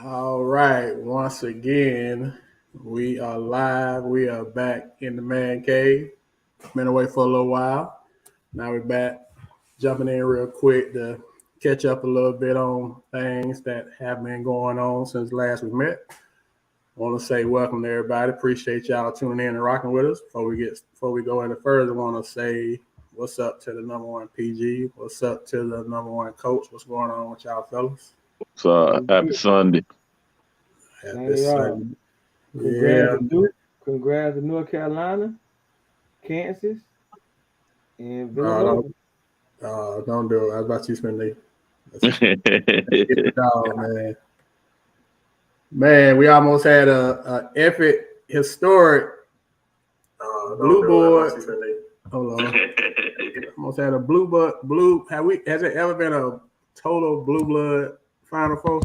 All right, once again, we are live. We are back in the man cave. Been away for a little while. Now we're back, jumping in real quick to catch up a little bit on things that have been going on since last we met. Want to say welcome to everybody. Appreciate y'all tuning in and rocking with us. Before we go any further, want to say what's up to the number one PG. What's up to the number one coach. What's going on with y'all fellas? So happy Sunday. Happy Sunday. Congrats Yeah. to Duke. Congrats to North Carolina, Kansas, and Villanova. Don't do it. I was about to spend the let's get it dog, man. Man, we almost had a epic, historic blue board. Hold on. Almost had a blue. Has it ever been a total blue blood Final Four?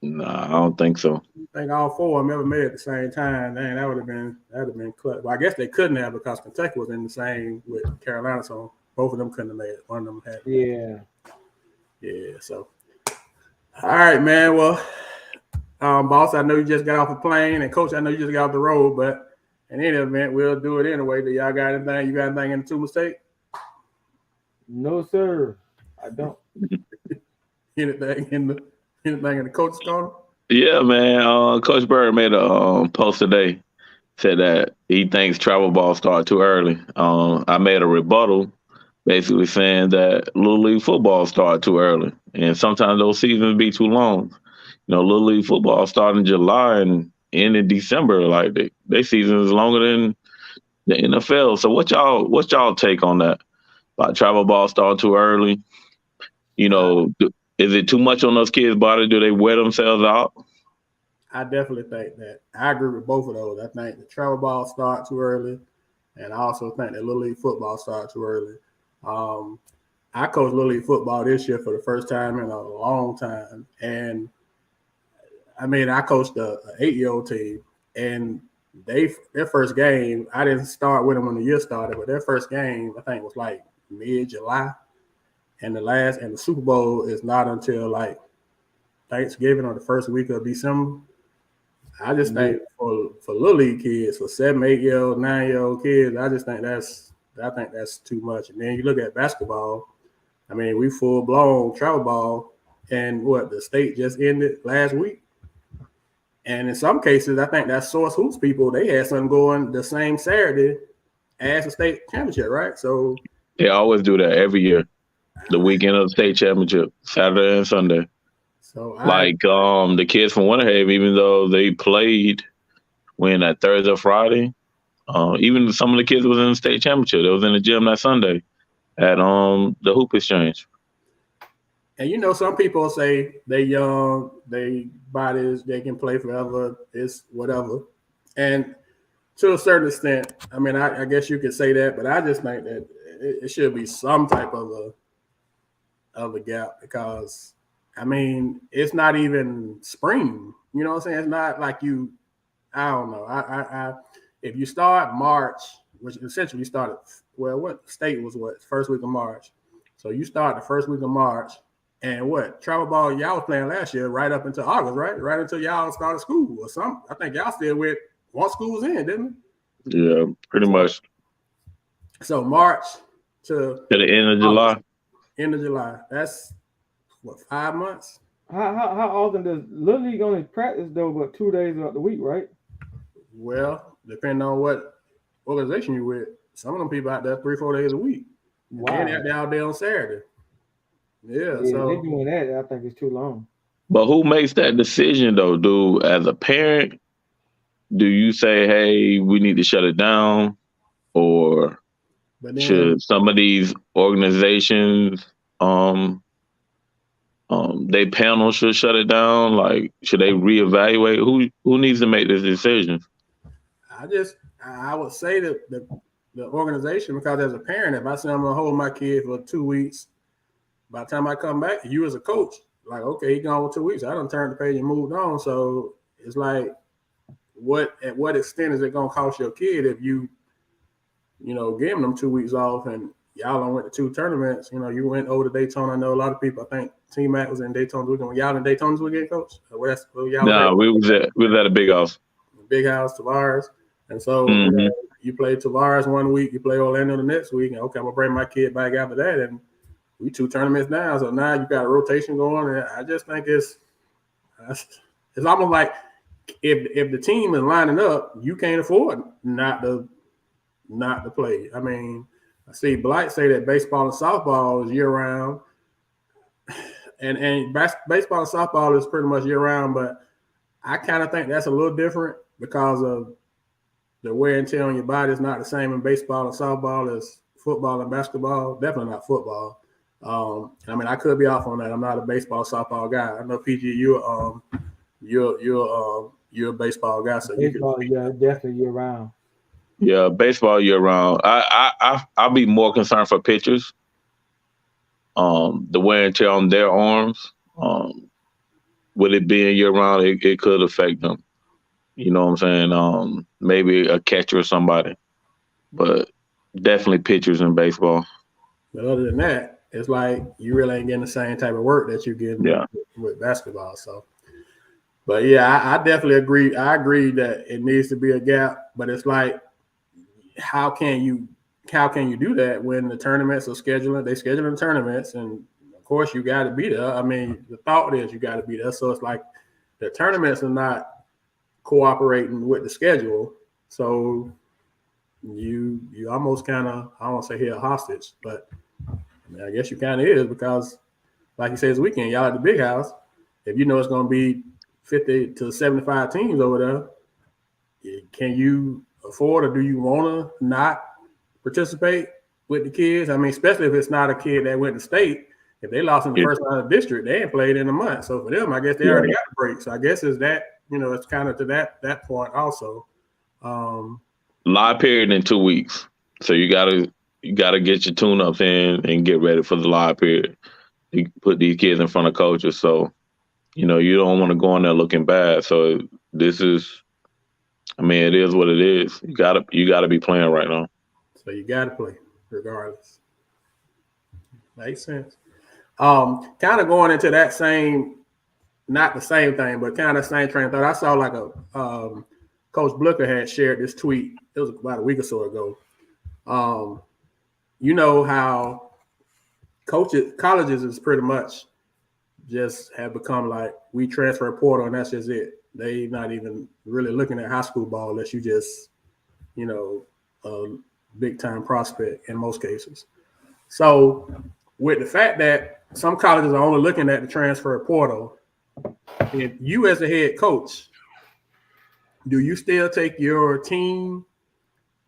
Nah, I don't think so. I think all four of them ever made at the same time. Dang, that'd have been clutch. Well, I guess they couldn't have because Kentucky was in the same with Carolina, so both of them couldn't have made it. One of them had. Yeah. So, all right, man. Well, boss, I know you just got off the plane, and coach, I know you just got off the road, but in any event, we'll do it anyway. Do y'all got anything? You got anything in the two mistake? No, sir. I don't. Anything in the coach's corner? Yeah, man. Coach Bird made a post today. Said that he thinks travel ball started too early. I made a rebuttal, basically saying that Little League football started too early, and sometimes those seasons be too long. You know, Little League football started in July and end in December. Like they season is longer than the NFL. So what's y'all take on that? Like travel ball started too early. You know, is it too much on those kids' body? Do they wear themselves out? I definitely think that. I agree with both of those. I think the travel ball started too early, and I also think that Little League football started too early. I coached Little League football this year for the first time in a long time, and I mean, I coached a 8-year-old team, and their first game, I didn't start with them when the year started, but their first game, I think, was like mid-July, and the Super Bowl is not until like Thanksgiving or the first week of December. I just think for Little League kids, for 7, 8-year-old, 9-year-old kids, I think that's too much. And then you look at basketball. I mean, we full blown travel ball, and the state just ended last week. And in some cases, I think that Source Hoops people, they had something going the same Saturday as the state championship, right? So they always do that every year. The weekend of the state championship, Saturday and Sunday. So the kids from Winter Haven, even though they played that Thursday or Friday, even some of the kids was in the state championship. They was in the gym that Sunday at the Hoop Exchange. And some people say they young, they bodies, they can play forever, it's whatever. And to a certain extent, I mean, I guess you could say that, but I just think that it should be some type of a gap because, I mean, it's not even spring. You know what I'm saying? It's not like I don't know. If you start March, which essentially started, what state was first week of March. So you start the first week of March. And travel ball y'all was playing last year right up until August, right? Right until y'all started school or something. I think y'all still with once school was in, didn't it? Yeah, pretty much. So March to the end of July. End of July. That's 5 months? How often does Little League only practice though, but 2 days of the week, right? Well, depending on what organization you're with, some of them people out there 3-4 days a week. Wow. And they're out there on Saturday. Yeah, so they're doing that. I think it's too long. But who makes that decision though? As a parent, do you say, "Hey, we need to shut it down," or should some of these organizations, they panel should shut it down? Like, should they reevaluate? Who needs to make this decision? I would say that the organization, because as a parent, if I say I'm gonna hold my kid for 2 weeks. By the time I come back, you as a coach, like, okay, he gone for 2 weeks. I done turned the page and moved on. So it's like, at what extent is it gonna cost your kid if you giving them 2 weeks off and y'all done went to 2 tournaments? You went over to Daytona. I know a lot of people, I think T-Mac was in Daytona weekend. Were y'all in Daytona weekend, Coach? Where y'all No, we was at a big house. Big house, Tavares. And so you play Tavares one week, you play Orlando the next week, and okay, I'm gonna bring my kid back after that, and we 2 tournaments down. So now you got a rotation going, and I just think it's almost like if the team is lining up, you can't afford not to play. I mean, I see Blight say that baseball and softball is year round, and baseball and softball is pretty much year round, but I kind of think that's a little different because of the wear and tear on your body is not the same in baseball and softball as football and basketball. Definitely not football. I mean, I could be off on that. I'm not a baseball softball guy. I know PG, you're a baseball guy, so baseball, definitely year round. Yeah, baseball year round. I'll be more concerned for pitchers. The wear and tear on their arms. With it being year round, it could affect them. You know what I'm saying? Maybe a catcher or somebody, but definitely pitchers in baseball. But other than that, it's like you really ain't getting the same type of work that you get with basketball. So, but yeah, I definitely agree. I agree that it needs to be a gap, but it's like, how can you do that when the tournaments are scheduling? They scheduling tournaments, and of course you got to be there. I mean, the thought is you got to be there. So it's like the tournaments are not cooperating with the schedule, so you almost kind of, I don't want to say here hostage, but I mean, I guess you kind of is, because like you said, this weekend y'all at the big house. If you know it's going to be 50 to 75 teams over there, can you afford, or do you want to not participate with the kids? I mean, especially if it's not a kid that went to state. If they lost in the first round of district, they ain't played in a month. So for them, I guess they already got a break. So I guess it's that, it's kind of to that point also. Live period in 2 weeks. So you gotta get your tune-ups in and get ready for the live period. You put these kids in front of coaches. So, you don't want to go in there looking bad. So this is, I mean, it is what it is. You gotta be playing right now. So you gotta play regardless. Makes sense. Kind of going into that same, not the same thing, but kind of same train of thought. I saw like a Coach Blicker had shared this tweet. It was about a week or so ago. You know how colleges is pretty much just have become like, we transfer portal and that's just it. They not even really looking at high school ball unless you just, a big time prospect in most cases. So with the fact that some colleges are only looking at the transfer portal, if you as a head coach, do you still take your team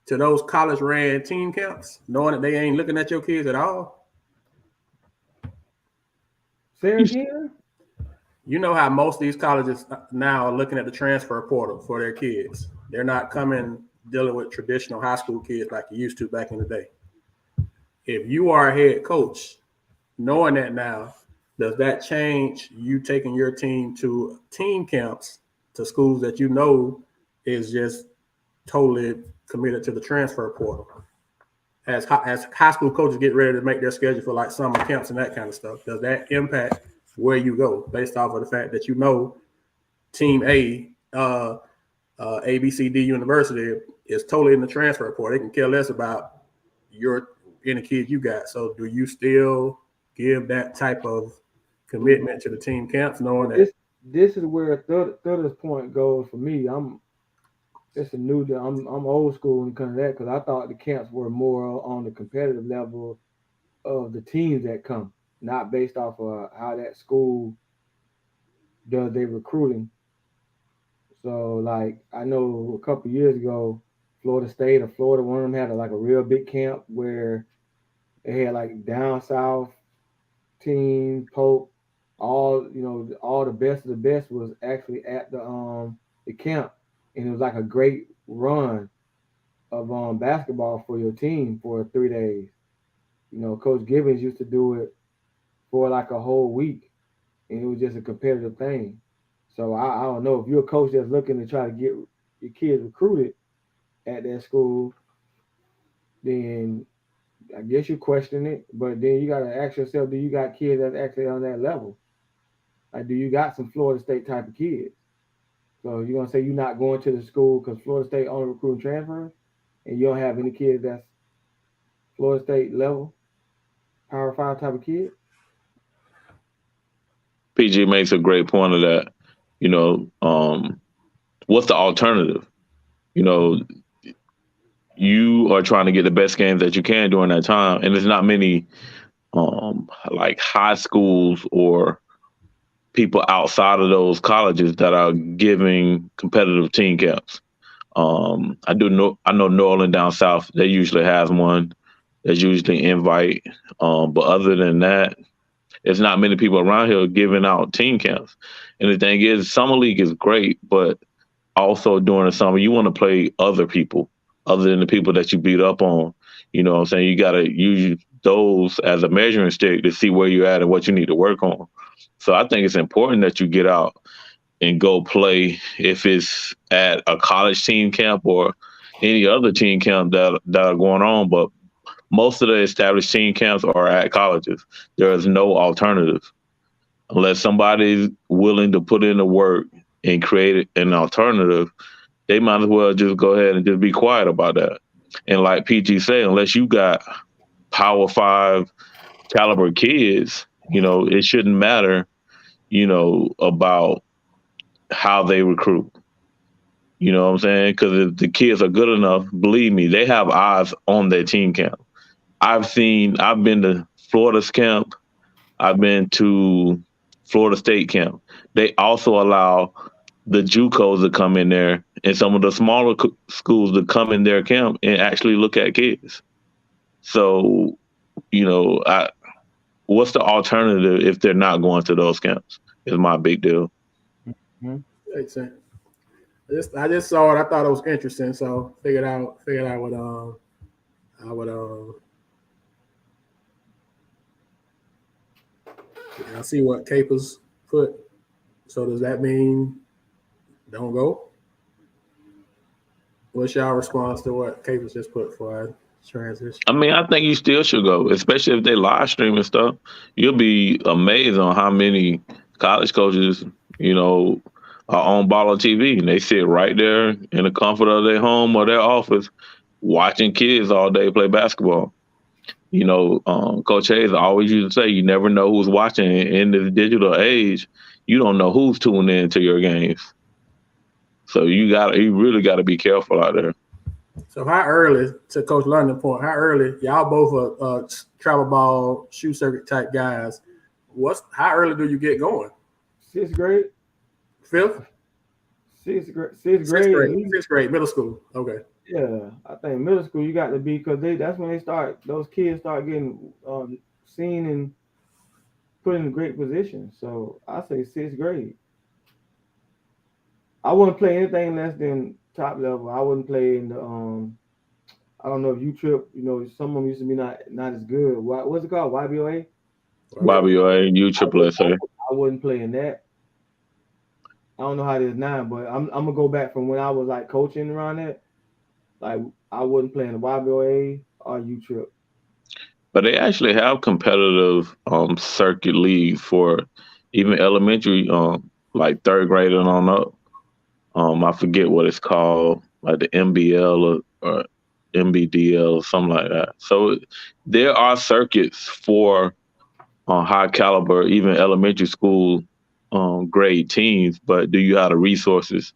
to those college ran team camps, knowing that they ain't looking at your kids at all? Say again? You know how most of these colleges now are looking at the transfer portal for their kids. They're not dealing with traditional high school kids like you used to back in the day. If you are a head coach, knowing that now, does that change you taking your team to team camps to schools that you know is just totally committed to the transfer portal? As high school coaches get ready to make their schedule for like summer camps and that kind of stuff, does that impact where you go based off of the fact that Team A, ABCD University is totally in the transfer portal? They can care less about any kids you got. So do you still give that type of commitment to the team camps, knowing that this is where third point goes for me? I'm old school when it comes to that, because I thought the camps were more on the competitive level of the teams that come, not based off of how that school does their recruiting. So like, I know a couple years ago, Florida State or Florida, one of them had a real big camp where they had like down south team, Polk, all the best of the best was actually at the camp, and it was like a great run of basketball for your team for 3 days. Coach Gibbons used to do it for like a whole week, and it was just a competitive thing. So I don't know, if you're a coach that's looking to try to get your kids recruited at that school, then I guess you question it, but then you gotta ask yourself, do you got kids that's actually on that level? Like, do you got some Florida State type of kids? So you're gonna say you're not going to the school because Florida State only recruiting transfers, and you don't have any kids that's Florida State level, Power Five type of kid? PG makes a great point of that. What's the alternative? You know, you are trying to get the best games that you can during that time, and there's not many like high schools or people outside of those colleges that are giving competitive team camps. I know New Orleans down south. They usually has one. There's usually invite, but other than that, there's not many people around here giving out team camps. And the thing is, summer league is great, but also during the summer, you want to play other people other than the people that you beat up on. You know what I'm saying? You got to use those as a measuring stick to see where you're at and what you need to work on. So I think it's important that you get out and go play if it's at a college team camp or any other team camp that are going on. But most of the established team camps are at colleges. There is no alternative unless somebody's willing to put in the work and create an alternative. They might as well just go ahead and just be quiet about that. And like PG said, unless you got Power Five caliber kids, it shouldn't matter, about how they recruit. You know what I'm saying? Because if the kids are good enough, believe me, they have eyes on their team camp. I've been to Florida's camp. I've been to Florida State camp. They also allow the JUCOs to come in there and some of the smaller schools to come in their camp and actually look at kids. So, what's the alternative if they're not going to those camps? Is my big deal. Hmm. Makes sense. I just saw it. I thought it was interesting, so figured out what I would I see what Capers put. So does that mean don't go? What's y'all response to what Capers just put for our transition? I mean, I think you still should go, especially if they live stream and stuff. You'll be amazed on how many college coaches, you know, are on Baller TV and they sit right there in the comfort of their home or their office watching kids all day play basketball. Coach Hayes always used to say, you never know who's watching in this digital age. You don't know who's tuning in to your games. So you really got to be careful out there. So how early, to Coach London point, how early, y'all both are travel ball, shoe circuit type guys. How early do you get going? Sixth grade, Fifth? sixth Sixth grade, at grade. least. Sixth grade, middle school. Okay. Yeah, I think middle school you got to be because that's when they start. Those kids start getting seen and put in great positions. So I say sixth grade. I wouldn't play anything less than top level. I wouldn't play in the I don't know if you trip. Some of them used to be not as good. What's it called? YBOA. YBOA, I would, I, USSSA. would, I wouldn't play in that. I don't know how it is now, but I'm gonna go back from when I was like coaching around that. Like I wouldn't play in the YBOA or U trip. But they actually have competitive circuit leagues for even elementary, like third grade and on up. I forget what it's called, like the MBL or MBDL or something like that. So there are circuits for high caliber, even elementary school grade teams. But do you have the resources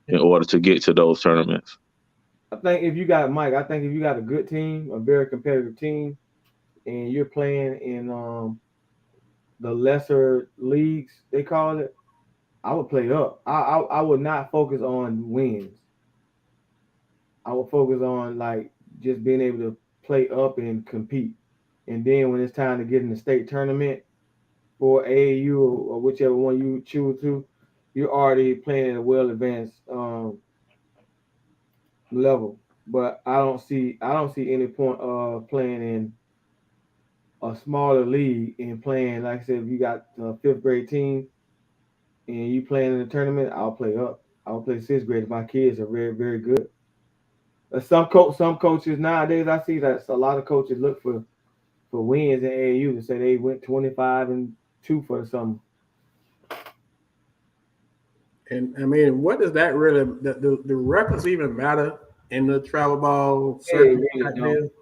in order to get to those tournaments? I think if you got Mike, I think if you got a good team, a very competitive team, and you're playing in the lesser leagues, they call it, I would play up. I would not focus on wins. I would focus on like just being able to play up and compete. And then when it's time to get in the state tournament for AAU or whichever one you choose to, you're already playing at a well advanced level. But I don't see any point of playing in a smaller league and playing, like I said, if you got a fifth grade team and you playing in the tournament, I'll play up. I'll play sixth grade if my kids are very, very good. Some coaches nowadays, I see that a lot of coaches look for wins in AAU to say they went 25-2 for the summer. And I mean, what does that really? The records even matter in the travel ball circuit?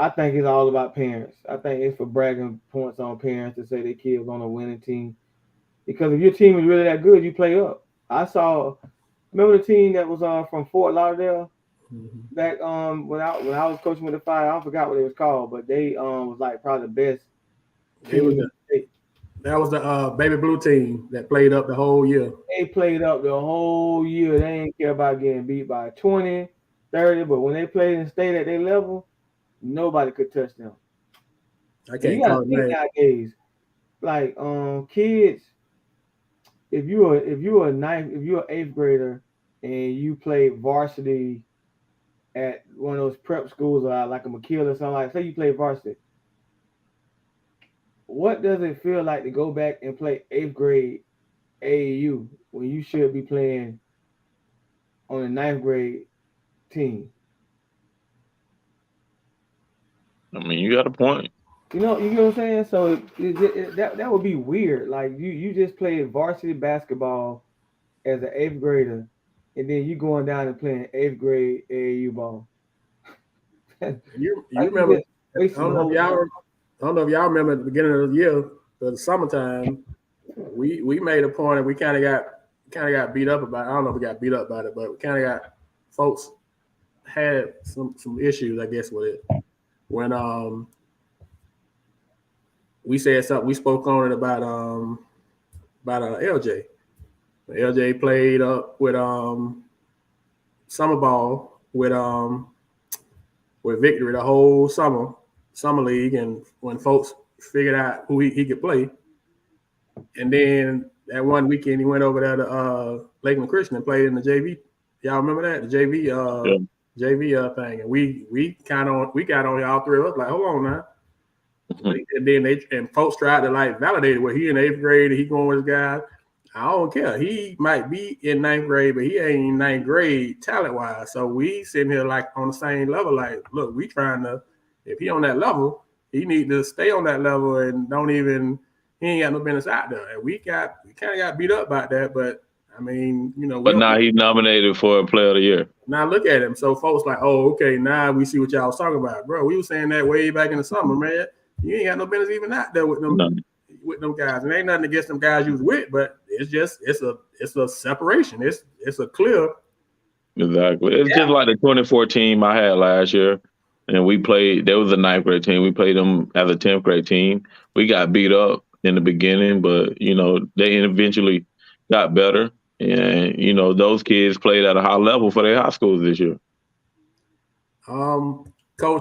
I think it's all about parents. I think it's for bragging points on parents to say their kids on a winning team. Because if your team is really that good, you play up. Remember the team that was from Fort Lauderdale back when I was coaching with the Fire. I forgot what it was called, but they was like probably the best team. That was the baby blue team that played up the whole year. They played up the whole year. They didn't care about getting beat by 20, 30, but when they played and stayed at their level, nobody could touch them. I can't call it nowadays. Like kids, if you're an 8th grader and you play varsity at one of those prep schools like a McKeel or something like, say you play varsity, what does it feel like to go back and play 8th grade AAU when you should be playing on a 9th grade team? I mean, you got a point. You know what I'm saying? So that would be weird. Like you just played varsity basketball as an 8th grader, and then you going down and playing 8th grade AAU ball. you remember? I don't know if y'all remember at the beginning of the year, the summertime, we made a point and we kind of got beat up about it. I don't know if we got beat up about it, but we kind of got folks had some issues, I guess, with it. When we said something, we spoke on it about LJ. LJ played up with summer ball with Victory the whole summer league, and when folks figured out who he could play, and then that one weekend he went over there to Lakeland Christian and played in the JV. Y'all remember that, the JV thing, and we got on all three of us like, hold on now. And then folks tried to like validate it. Well, he in 8th grade and he going with his guys. I don't care. He might be in 9th grade, but he ain't in 9th grade talent wise. So we sitting here like on the same level. Like, look, we trying to. If he on that level, he need to stay on that level and he ain't got no business out there. And we kind of got beat up about that. But I mean, you know. But now he's nominated for a Player of the Year. Now look at him. So folks like, oh, okay, now we see what y'all was talking about, bro. We was saying that way back in the summer, man. You ain't got no business even out there with them guys. And ain't nothing against them guys you was with, but it's a separation. It's a clear. Exactly. It's just like the 24 team I had last year. And we played, there was a 9th grade team. We played them as a 10th grade team. We got beat up in the beginning, but, you know, they eventually got better. And, you know, those kids played at a high level for their high schools this year. Coach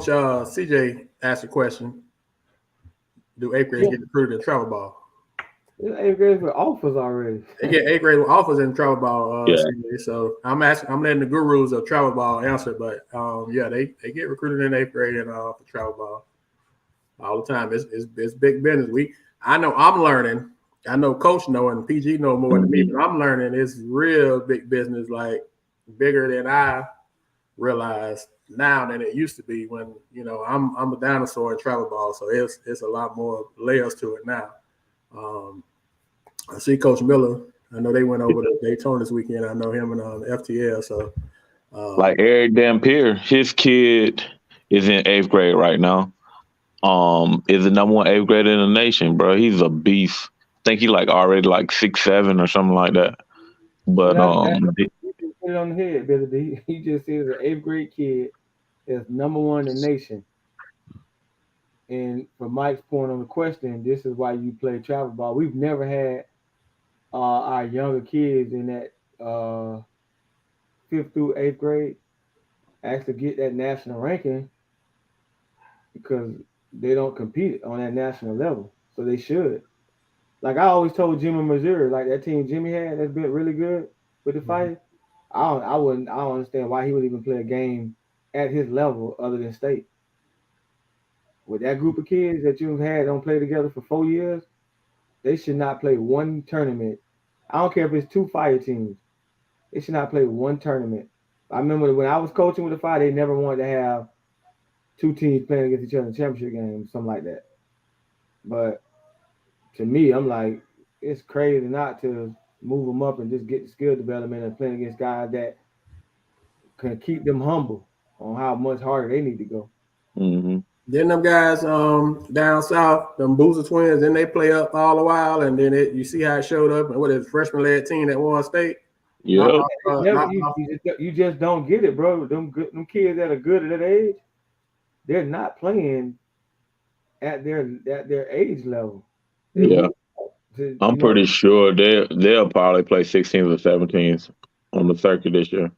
CJ asked a question. Do 8th grades get recruited in travel ball? 8th grades with offers already. They get 8th grade with offers in travel ball. So I'm letting the gurus of travel ball answer, but they get recruited in 8th grade and for travel ball all the time. It's big business. I know I'm learning. I know Coach know and PG know more than me, but I'm learning it's real big business, like bigger than I realized now than it used to be when, you know, I'm a dinosaur in travel ball, so it's a lot more layers to it now. I see Coach Miller. I know they went over to Daytona this weekend. I know him and FTL. So, like Eric Dampier, his kid is in 8th grade right now. Is the number 1 8th grader in the nation, bro. He's a beast. I think he like already like 6'7" or something like that. But he put it on the head, Billy. He just said an 8th grade kid is number 1 in the nation. And for Mike's point on the question, this is why you play travel ball. We've never had our younger kids in that 5th through 8th grade actually get that national ranking because they don't compete on that national level. So they should. Like I always told Jimmy Missouri, like that team Jimmy had that's been really good with the fight. I don't understand why he would even play a game at his level other than state. With that group of kids that you've had don't play together for 4 years, they should not play one tournament. I don't care if it's 2 fire teams. They should not play one tournament I remember when I was coaching with the Fire, they never wanted to have two teams playing against each other in championship games, something like that. But to me, I'm like, it's crazy not to move them up and just get the skill development and playing against guys that can keep them humble on how much harder they need to go. Mm-hmm. Then them guys down south, them Boozer twins, then they play up all the while, and then you see how it showed up, and what is freshman led team that won state. Knock Yeah. off, knock off. You just don't get it, bro. Them kids that are good at that age, they're not playing at their age level. They Yeah. move to, I'm pretty sure they'll probably play 16s or 17s on the circuit this year.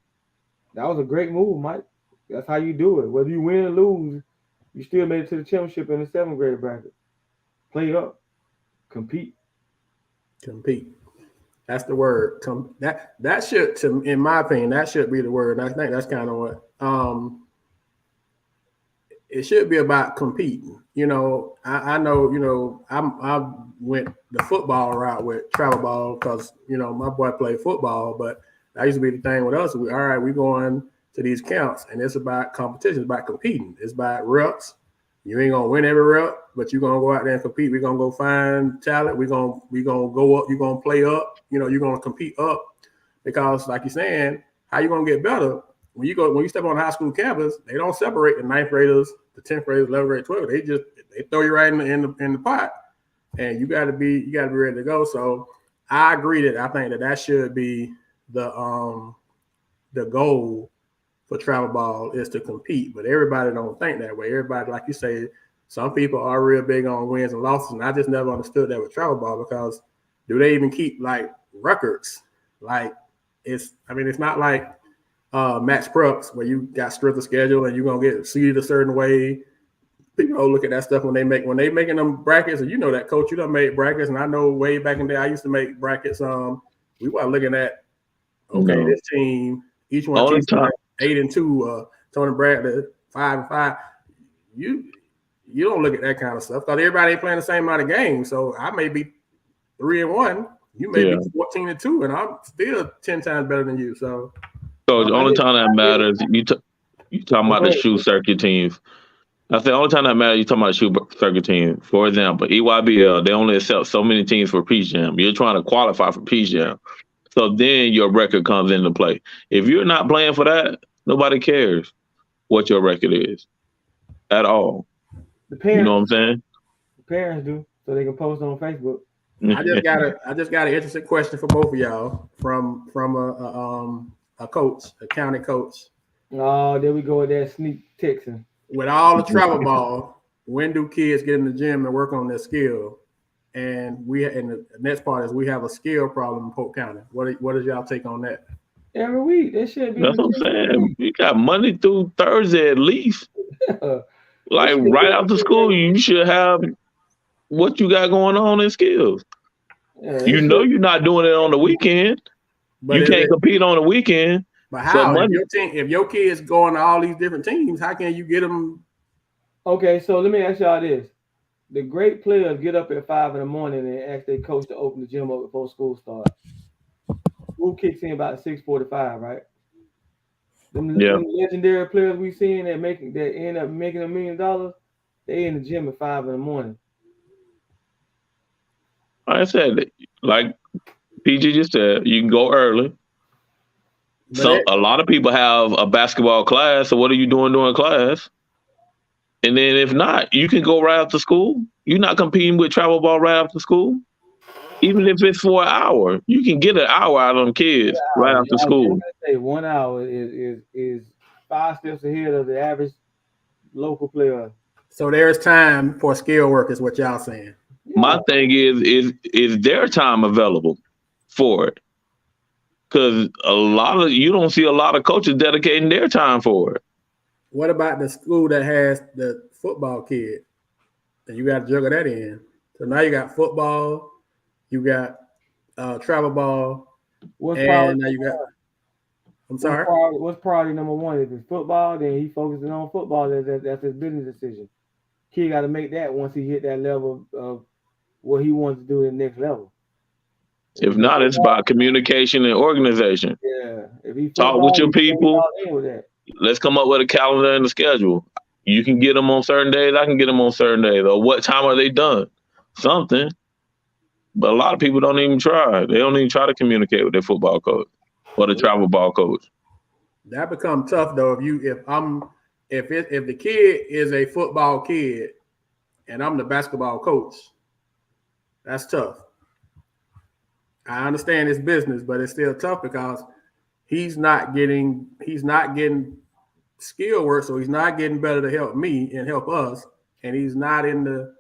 that was a great move, Mike. That's how you do it. Whether you win or lose, you still made it to the championship in the 7th grade bracket. Play up, compete. That's the word. That should, in my opinion, that should be the word. And I think that's kind of what it should be about competing. I know. I went the football route with travel ball because my boy played football, but that used to be the thing with us. We going to these camps, and it's about competition. It's about competing. It's about reps. You ain't gonna win every rep, but you're gonna go out there and compete. We're gonna go find talent. We're gonna go up. You're gonna play up. You're gonna compete up because, like you're saying, how you gonna get better when you step on a high school campus? They don't separate the 9th graders, the 10th graders, 11th graders, 12th. They throw you right in the pot, and you got to be ready to go. So I agree that I think that should be the goal for travel ball is to compete, but everybody don't think that way. Everybody, like you say, some people are real big on wins and losses, and I just never understood that with travel ball because do they even keep like records? Like it's not like max preps where you got strength of schedule and you're gonna get seeded a certain way. People don't look at that stuff when they making them brackets, and that coach, you done made brackets, and I know way back in the day I used to make brackets. We weren't looking at this team, each one All the team time. 8-2, Tony Bradley 5-5. You don't look at that kind of stuff because everybody ain't playing the same amount of games. So I may be 3-1, you may be 14-2, and I'm still 10 times better than you. So the only time that matters, you talking about the shoe circuit teams. I said the only time that matters, you talking about the shoe circuit team. For example, EYBL, they only accept so many teams for Peach Jam. You're trying to qualify for Peach Jam. So then your record comes into play. If you're not playing for that, nobody cares what your record is at all. The parents, you know what I'm saying? The parents do, so they can post on Facebook. I just got an interesting question for both of y'all from a coach, a county coach. Oh, there we go with that sneak texting. With all the travel ball, when do kids get in the gym and work on their skill? And the next part is we have a skill problem in Polk County. What is y'all take on that? Every week, that should be. That's what I'm saying. We got Monday through Thursday at least. Like right after school, you should have what you got going on in skills. You're not doing it on the weekend. But you can't compete on the weekend. But how? So if your kid's going to all these different teams, how can you get them? Okay, so let me ask y'all this. The great players get up at 5 a.m. and ask their coach to open the gym up before school starts. School kicks in about 6:45, right? Them legendary players we seen that end up making $1 million, they in the gym at 5 a.m. Like I said, like PG just said, you can go early. So a lot of people have a basketball class. So what are you doing during class? And then if not, you can go right after school. You're not competing with travel ball right after school. Even if it's for an hour, you can get an hour out of them kids right after school. I say 1 hour is 5 steps ahead of the average local player. So there's time for skill work, is what y'all saying. Yeah. My thing is their time available for it? Because you don't see a lot of coaches dedicating their time for it. What about the school that has the football kid? And you got to juggle that in. So now you got football, you got travel ball, and now you got. I'm sorry. What's priority number one? If it's football, then he focuses on football. That's his business decision. Kid got to make that once he hit that level of what he wants to do in the next level. If not, it's about communication and organization. Yeah, if he Talk with football, your he people. all in with that. Let's come up with a calendar and a schedule. You can get them on certain days. I can get them on certain days. Or what time are they done? Something. But a lot of people don't even try. They don't even try to communicate with their football coach or the travel ball coach. That becomes tough though. If the kid is a football kid and I'm the basketball coach, that's tough. I understand it's business, but it's still tough because he's not getting skill work, so he's not getting better to help me and help us. And he's not in the.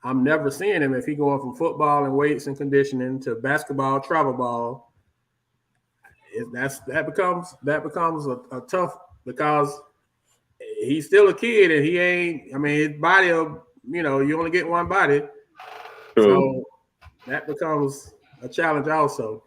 I'm never seeing him if he going from football and weights and conditioning to basketball, travel ball. That becomes a tough because he's still a kid and he ain't. I mean, his body, you only get one body, True. so that becomes a challenge also.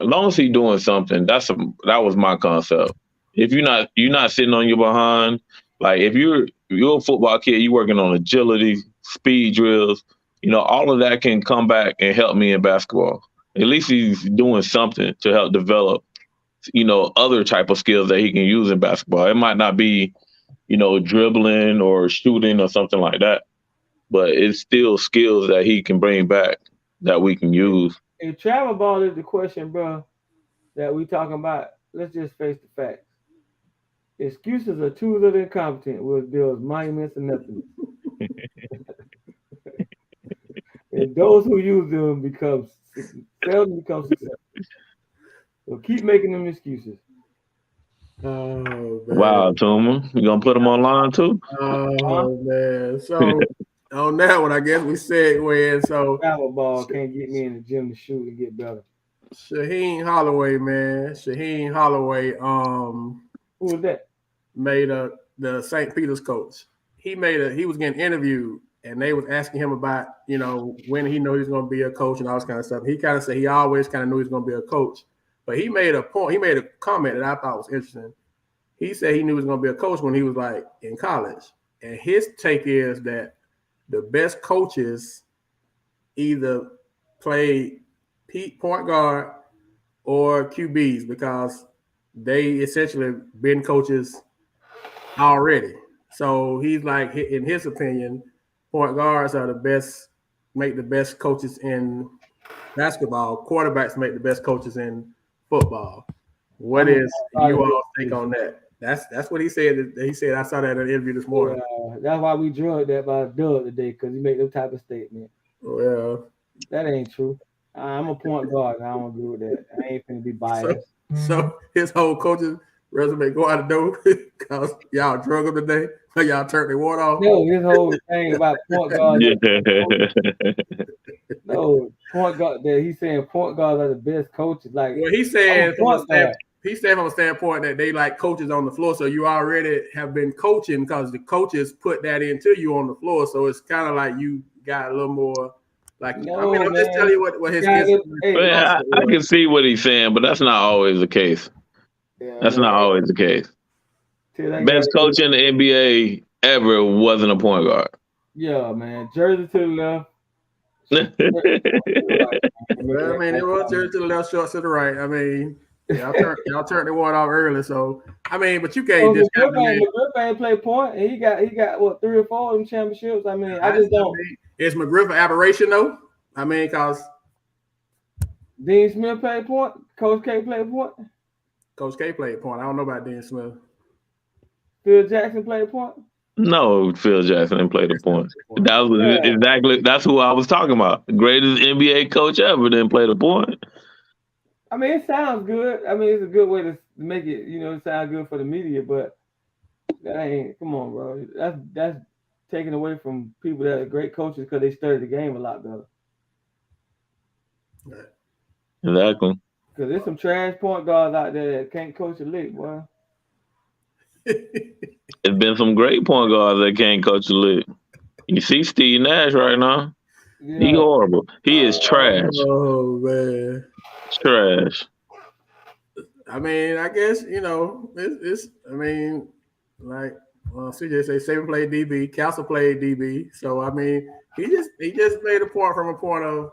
As long as he's doing something, that was my concept. If you're not sitting on your behind, like if you're a football kid, you working on agility, speed drills, all of that can come back and help me in basketball. At least he's doing something to help develop, other type of skills that he can use in basketball. It might not be, dribbling or shooting or something like that, but it's still skills that he can bring back that we can use. If travel ball is the question, bro, that we talking about, let's just face the facts. Excuses are tools of the incompetent will build monuments and nothing. And those who use them seldom become successful. So keep making them excuses. Oh man. Wow, Tuma, you gonna put them online too? Oh man. So on that one, I guess we segue in. So Travel ball can't get me in the gym to shoot and get better. Shaheen Holloway, man. Shaheen Holloway Who was that? made the St. Peter's coach. He was getting interviewed and they was asking him about, when he knew he was gonna be a coach and all this kind of stuff. He kind of said he always kind of knew he was gonna be a coach. But he made a comment that I thought was interesting. He said he knew he was going to be a coach when he was like in college. And his take is that the best coaches either play point guard or QBs because they essentially been coaches already. So he's like, in his opinion, point guards are make the best coaches in basketball. Quarterbacks make the best coaches in football. What is you all think on that? That's what he said. He said I saw that in an interview this morning. Yeah, that's why we drugged that by Doug today because he made them type of statement. Well, that ain't true. I'm a point guard. And I don't agree with that. I ain't finna be biased. So his whole coach's resume go out the door because y'all drug him today. Or y'all turned the water off. No, his whole thing about point guards. No, point guard. That he's saying point guards are the best coaches. Like, well, he's saying from a standpoint that they like coaches on the floor. So you already have been coaching because the coaches put that into you on the floor. So it's kind of like you got a little more. Like, I'm just telling you what his. I can see what he's saying, but that's not always the case. Yeah, that's not always the case. Best coach in the NBA ever wasn't a point guard. Yeah, man. Jersey to the left. Well, I mean, it was jersey to the left, shorts to the right. I mean, y'all turned the water off early, so I mean, but you can't just. McGriff ain't play point, and he got what 3 or 4 of them championships. I mean, I just don't. Is McGriff an aberration though? I mean, because Dean Smith played point, Coach K played point. Coach K played point. I don't know about Dean Smith. Phil Jackson played point. No, Phil Jackson didn't play the point. That was exactly that's who I was talking about. The greatest NBA coach ever didn't play the point. I mean, it sounds good. I mean, it's a good way to make it, it sound good for the media, but that ain't. Come on, bro. That's taken away from people that are great coaches because they study the game a lot better. Exactly. Because there's some trash point guards out there that can't coach a lick, boy. There's been some great point guards that can't coach a lick. You see Steve Nash right now. Yeah. He horrible. He is trash. Oh man, trash. I mean, I guess it's. I mean, like CJ say, Saban played DB, Castle played DB. So I mean, he just made a point from a point of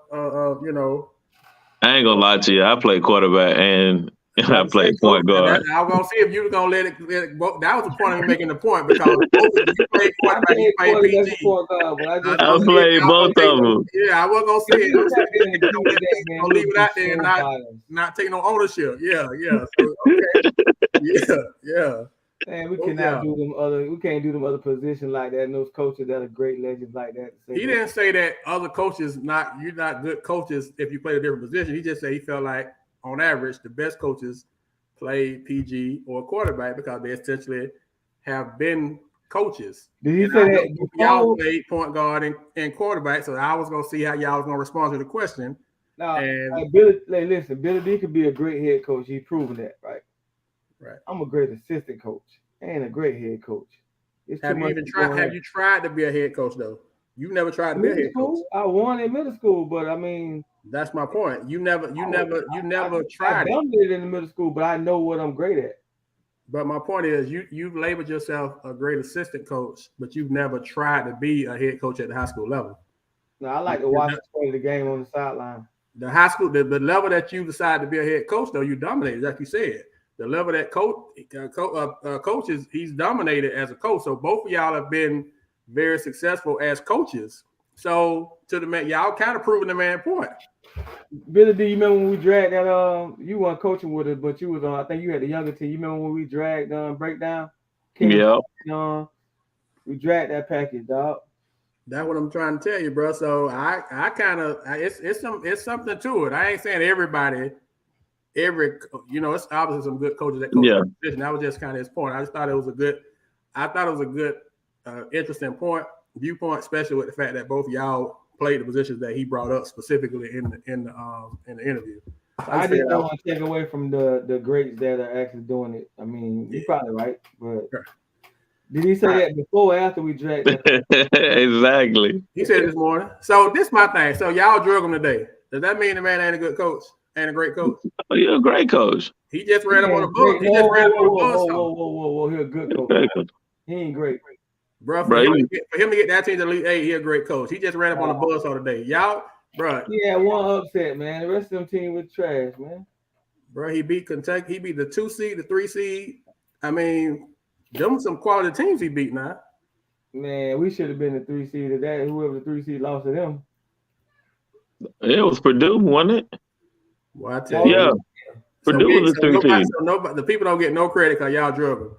I ain't gonna lie to you. I play quarterback and I play point guard. I was gonna see if you were gonna let it that was the point of me making the point because both of you played quarterback, you played PG. I played both of them. Yeah, I wasn't gonna say it. Gonna leave it out there and not take no ownership. Yeah. So, okay. Yeah. Man, we cannot do them other. We can't do them other positions like that. And those coaches that are great legends like that. He didn't say that other coaches you're not good coaches if you play a different position. He just said he felt like on average the best coaches play PG or quarterback because they essentially have been coaches. Did he say that y'all played point guard and quarterback? So I was gonna see how y'all was gonna respond to the question. Now, Billy, listen, Billy D could be a great head coach. He's proven that, right? Right. I'm a great assistant coach and a great head coach. Have you tried to be a head coach though? You never tried to be a head coach. I won in middle school, but I mean, that's my point. You never tried it. I done it in the middle school, but I know what I'm great at. But my point is, you've labeled yourself a great assistant coach, but you've never tried to be a head coach at the high school level. No, I like to watch the game on the sideline. The high school, the level that you decide to be a head coach, though, you dominated, like you said. The level that coaches, he's dominated as a coach. So both of y'all have been very successful as coaches. So to the man, y'all kind of proving the man point. Billy, do you remember when we dragged that? You weren't coaching with us, but you was on. I think you had the younger team. You remember when we dragged breakdown? Yeah. We dragged that package, dog. That's what I'm trying to tell you, bro. So I kind of it's something to it. I ain't saying everybody. It's obviously some good coaches that coach. Yeah. That was just kind of his point. I just thought it was a good, interesting viewpoint, especially with the fact that both of y'all played the positions that he brought up specifically in the interview. I just don't want to take away from the greats that are actually doing it. I mean, you're probably right, but did he say that before or after we dragged that? Exactly. He said this morning. So this is my thing. So y'all drug him today. Does that mean the man ain't a good coach? Ain't a great coach? Oh, you're a great coach. He just ran up on the bus. He just ran up on the bus. Whoa. He's a good coach. He ain't great. Bro, for him to get that team to Elite 8, he a great coach. He just ran up on the bus all today. Y'all, bro. Yeah, one upset, man. The rest of them team was trash, man. Bro, he beat Kentucky. He beat the 2 seed, the 3 seed. I mean, them some quality teams he beat now. Man, we should have been the 3 seed of that. Whoever the 3 seed lost to them. It was Purdue, wasn't it? Well, I tell you. Yeah. Purdue was the 3 seed. So the people don't get no credit because y'all drug them.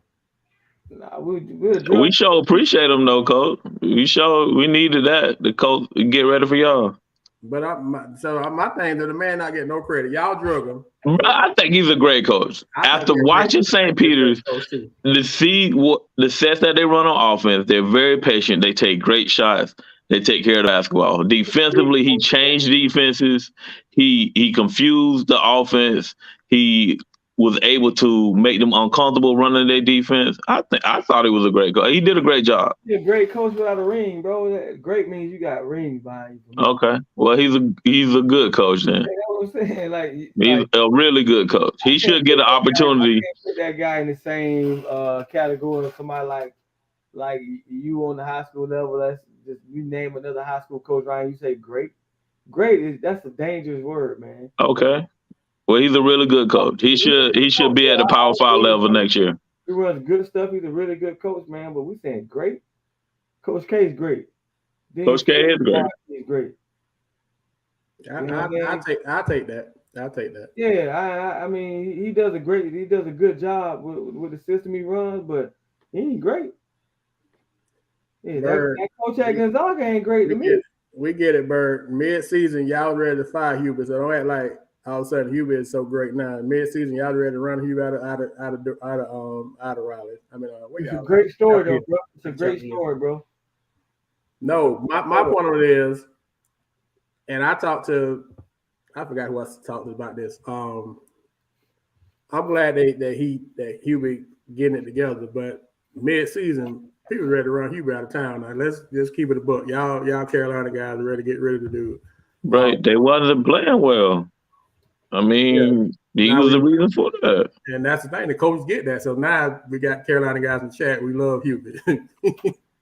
Nah, we sure appreciate them though, coach. We needed that. The coach get ready for y'all. But my thing that the man not getting no credit. Y'all drug him. I think he's a great coach. After watching St. Peter's, the sets that they run on offense, they're very patient. They take great shots. They take care of the basketball. Defensively, he changed defenses. He confused the offense. He was able to make them uncomfortable running their defense. I thought he was a great coach. He did a great job. He's a great coach without a ring, bro. Great means you got rings behind you. Okay. Well, he's a good coach then. You know what I'm saying? He's a really good coach. He should get an opportunity. I can't put that guy in the same category as somebody like you on the high school level. That's just you name another high school coach, Ryan. You say great. That's a dangerous word, man. Okay. Well, he's a really good coach. He should be at the Power 5 level next year. He runs good stuff. He's a really good coach, man. But we saying great. Coach K is great. Coach K is great. He's great. I'll take that. I'll take that. Yeah, I mean, he does a good job with the system he runs, but he ain't great. Yeah, that coach at Gonzaga ain't great to me. We get it, Bird. Mid-season, y'all ready to fire Hubert, so don't act like all of a sudden Hubert is so great now. Mid-season, y'all ready to run Hubert out of Raleigh. I mean, it's a great story, though, bro. It's a great story, bro. No, my point of it is, and I forgot who I talked to about this. I'm glad that Hubert getting it together, but mid-season, he was ready to run Hubert out of town. Now let's just keep it a buck. Y'all Carolina guys are ready to get ready to do it. Right. They wasn't playing well. I mean, he was the reason for that. And that's the thing. The coaches get that. So now we got Carolina guys in the chat. We love Hubert.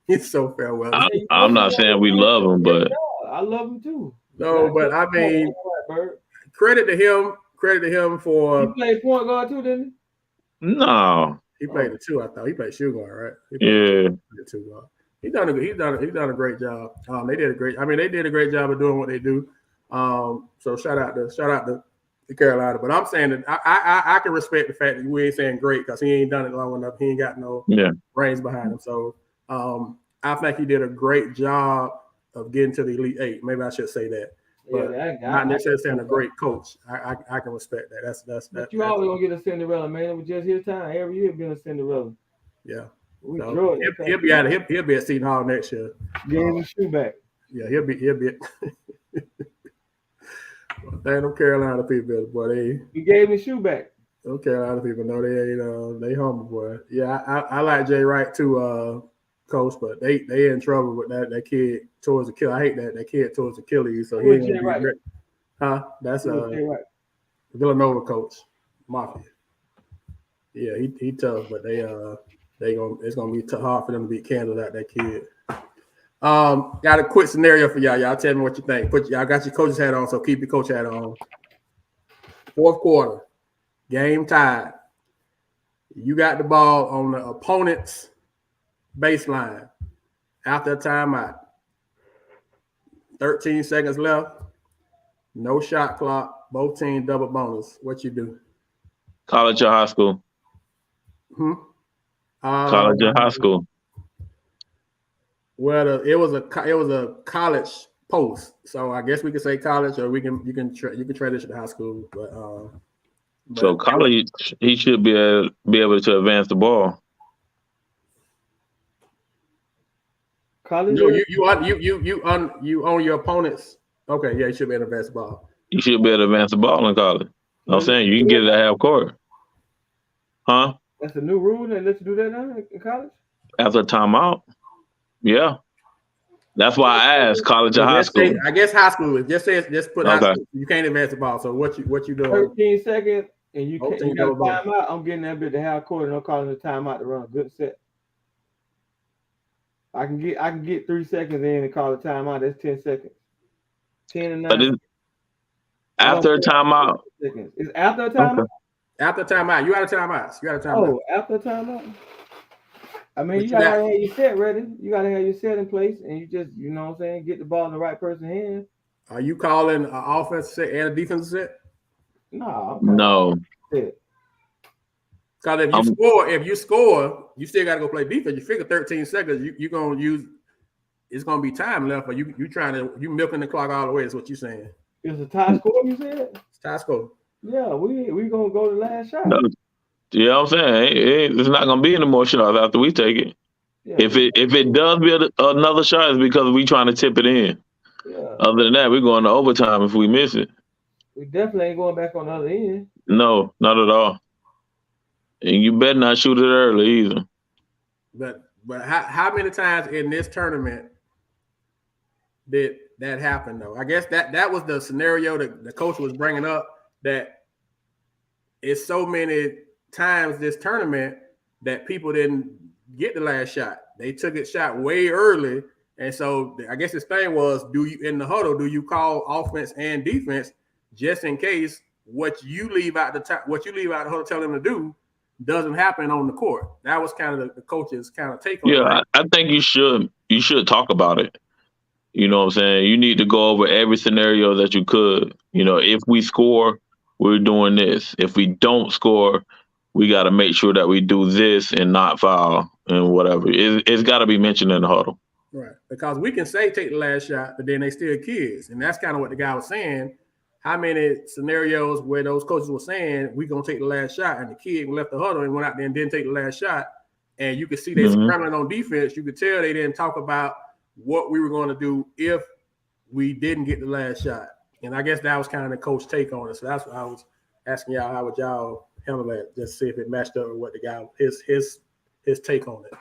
He's so farewell. I'm not saying we love him, but I love him too. No, but I mean, credit to him. Credit to him He for played point guard too, didn't No. he played the two. I thought he played shoe guard, right? He Yeah. the two guard. He's done a great job. They did a great job of doing what they do. So shout out to Carolina. But I'm saying that I can respect the fact that we ain't saying great because he ain't done it long enough. He ain't got no reins behind him. So I think he did a great job of getting to the Elite Eight. Maybe I should say that. But not necessarily saying a great coach. I can respect that. But you always gonna get a Cinderella, man. It was just his time. Every year being a Cinderella. Yeah. We So enjoyed it. he'll be out of he'll be at Seton Hall next year. Gave him shoe back. Yeah, he'll be Thank them Carolina people, boy. He gave his shoe back. Them Carolina people know they ain't they humble, boy. Yeah, I like Jay Wright too, coach, but they in trouble with that kid towards Achilles. I hate that kid towards Achilles. So he ain't gonna be great. Huh? That's Villanova coach, Mafia. Yeah, he tough, but it's gonna be hard for them to beat Kansas without that kid. Got a quick scenario for y'all. Y'all tell me what you think. Y'all got your coach's hat on, so keep your coach hat on. Fourth quarter, game tied. You got the ball on the opponent's baseline after a timeout. 13 seconds left. No shot clock. Both teams double bonus. What you do? College or high school? College or high school? Well, it was a college post, so I guess we could say college, or you can transition to high school. But so college, he should be able to advance the ball. College? No, you own your opponents. Okay, yeah, you should be able to advance the ball. You should be able to advance the ball in college. I'm saying you can get it at half court. Huh? That's a new rule. They let you do that now in college? After a timeout? Yeah. That's why I asked college or high school. I guess high school. Just put high school. You can't advance the ball. So what you doing? 13 seconds and you got a timeout. I'm getting that bit to half court and I'm calling the timeout to run a good set. I can get 3 seconds in and call a timeout. That's 10 seconds. 10 and 9. But after a timeout. It's after a timeout? Okay. After a timeout. You out of timeouts. Oh, after a timeout? I mean, you gotta have your set ready. You gotta have your set in place, and you just, you know what I'm saying, get the ball in the right person's hands. Are you calling an offensive set and a defensive set? No. Because if you score, you still gotta go play defense. You figure 13 seconds, you're gonna use. It's gonna be time left, but you milking the clock all the way. Is what you're saying? It's a tie score. You said it's tie score. Yeah, we gonna go to the last shot. No. You know what I'm saying? It's not gonna be any more shots after we take it. Yeah. If it does be another shot, it's because we trying to tip it in. Yeah. Other than that, we're going to overtime if we miss it. We definitely ain't going back on the other end. No, not at all. And you better not shoot it early either. But how many times in this tournament did that happen though? I guess that was the scenario that the coach was bringing up, that it's so many times this tournament that people didn't get the last shot. They took it shot way early. And so I guess his thing was, in the huddle, do you call offense and defense just in case what you leave out the huddle tell them to do doesn't happen on the court? That was kind of the coach's kind of take on it. Yeah, I think you should talk about it. You know what I'm saying? You need to go over every scenario that you could. You know, if we score, we're doing this. If we don't score, we got to make sure that we do this and not foul and whatever. It's got to be mentioned in the huddle. Right. Because we can say take the last shot, but then they still kids. And that's kind of what the guy was saying. How many scenarios where those coaches were saying, we're going to take the last shot, and the kid left the huddle and went out there and didn't take the last shot. And you could see they scrambling on defense. You could tell they didn't talk about what we were going to do if we didn't get the last shot. And I guess that was kind of the coach's take on it. So that's what I was asking y'all, how would y'all handle that? Just see if it matched up with what the guy, his take on it.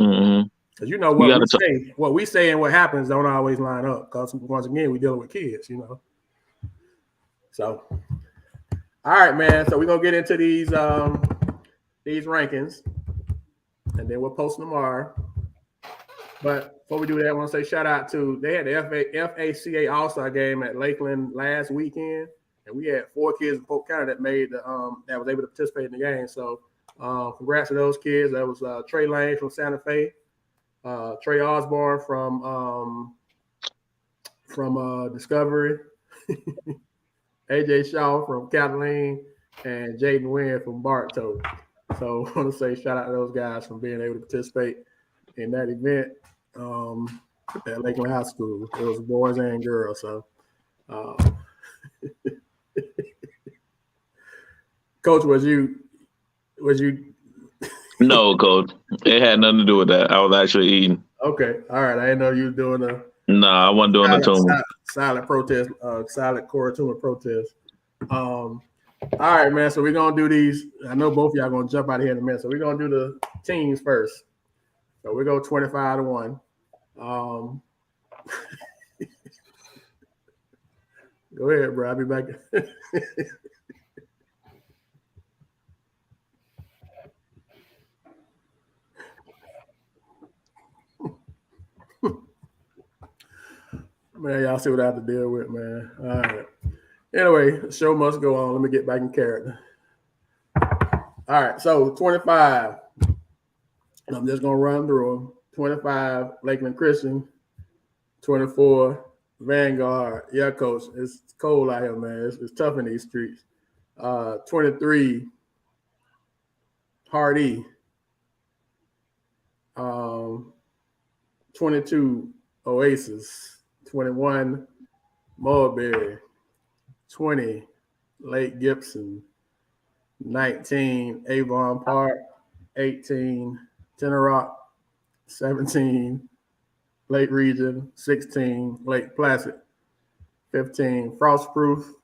Mm-hmm. Because you know what we say and what happens don't always line up. Because once again, we're dealing with kids, you know. So, all right, man. So we're gonna get into these rankings, and then we'll post them tomorrow. But before we do that, I want to say shout out to, they had the FACA All-Star game at Lakeland last weekend. and we had 4 kids in Polk County that made that was able to participate in the game. So congrats to those kids. That was Trey Lane from Santa Fe, Trey Osborne from Discovery, AJ Shaw from Catalina, and Jaden Wynn from Bartow. So I want to say shout out to those guys for being able to participate in that event at Lakeland High School. It was boys and girls. So, Coach, was you? No, Coach. It had nothing to do with that. I was actually eating. Okay, all right. I didn't know you were doing a No, I wasn't doing the tumor. silent protest, silent core tumor protest. All right, man. So we're gonna do these. I know both of y'all gonna jump out of here in a minute. So we're gonna do the teams first. So we go 25-1. Go ahead, bro. I'll be back. Man, y'all see what I have to deal with, man. All right. Anyway, the show must go on. Let me get back in character. All right, so 25. I'm just gonna run through them. 25, Lakeland Christian. 24, Vanguard. Yeah, Coach. It's cold out here, man. It's tough in these streets. 23, Hardy. 22, Oasis. 21, Mulberry. 20, Lake Gibson. 19, Avon Park. 18, Tenor Rock. 17, Lake Region. 16, Lake Placid. 15, Frostproof.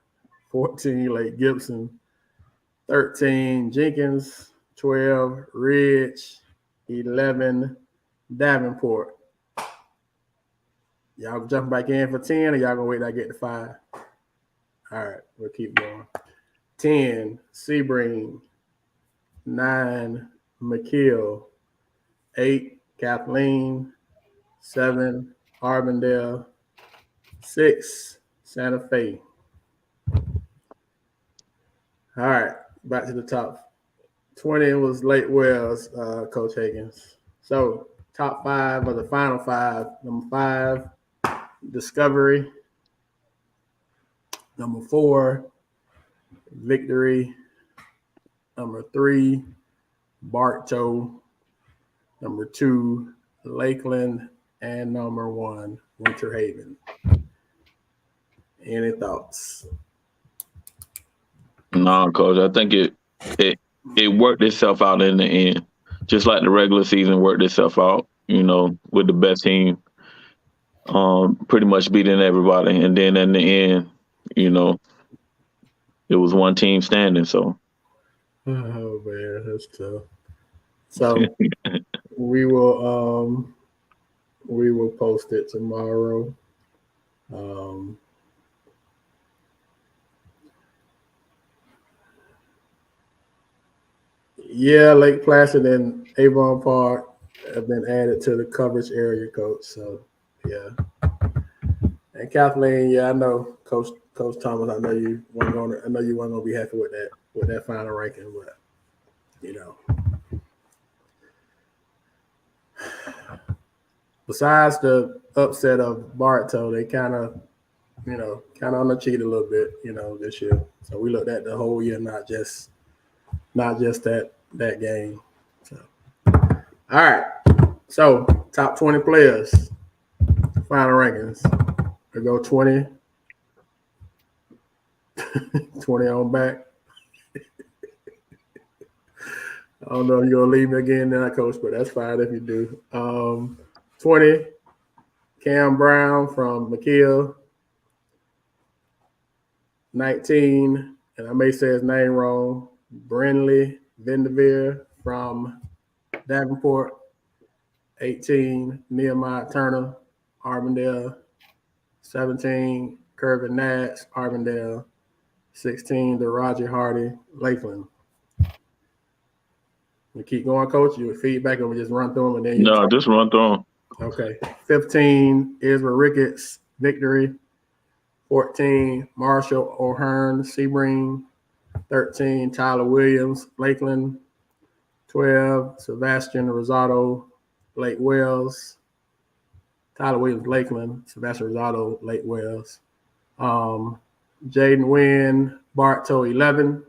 14, Lake Gibson. 13, Jenkins. 12, Ridge. 11, Davenport. Y'all jumping back in for 10, or y'all gonna wait till I get to 5? All right, we'll keep going. 10, Sebring. 9, McKeel. 8, Kathleen. 7, Arbondale. 6, Santa Fe. All right, back to the top. 20 was Lake Wells, Coach Higgins. So top 5 or the final 5. Number 5, Discovery. Number 4, Victory. Number 3, Bartow. Number 2, Lakeland. And number 1, Winter Haven. Any thoughts? No, Coach. I think it worked itself out in the end, just like the regular season worked itself out. With the best team, pretty much beating everybody, and then in the end, it was one team standing. So. Oh man, that's tough. So we will post it tomorrow. Yeah, Lake Placid and Avon Park have been added to the coverage area, Coach. So yeah. And Kathleen, yeah, I know Coach Thomas, I know you weren't gonna be happy with that final ranking, but besides the upset of Bartow, they kind of underachieved a little bit, this year. So we looked at the whole year, not just that game. So all right. So top 20 players, final rankings. We go 20 on back. I don't know if you're gonna leave me again now, Coach, but that's fine if you do. 20, Cam Brown from McKeel. 19, and I may say his name wrong, Brinley Vanderveer from Davenport. 18, Nehemiah Turner, Arbondale. 17, Kervin Nash, Arbondale. 16, DeRoger Hardy, Lakeland. We keep going, Coach. You with feedback, or we just run through them and then just run through them. Okay. 15, Israel Ricketts, Victory. 14, Marshall O'Hearn, Sebring. 13, Tyler Williams, Lakeland. 12, Sebastian Rosado, Lake Wells. Tyler Williams, Lakeland. Sebastian Rosado, Lake Wells. Jaden Wynn, Bartow, 11.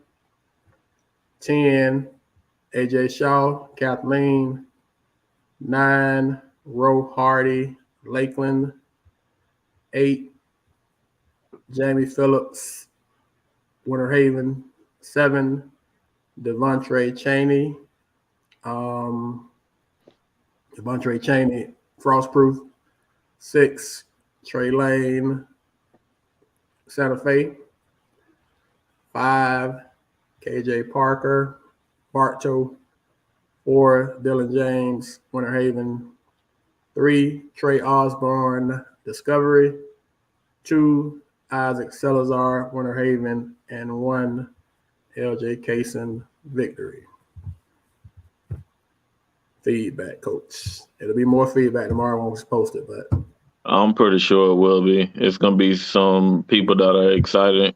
10, AJ Shaw, Kathleen. 9, Ro Hardy, Lakeland. 8, Jamie Phillips, Winter Haven. 7, Devontre Cheney. Devontre Cheney, Frostproof. 6, Trey Lane, Santa Fe. 5, KJ Parker, Bartow. 4, Dylan James, Winter Haven. 3, Trey Osborne, Discovery. 2, Isaac Salazar, Winter Haven. And 1, LJ Kaysen, Victory. Feedback, Coach. It'll be more feedback tomorrow when we post it, but I'm pretty sure it will be. It's gonna be some people that are excited.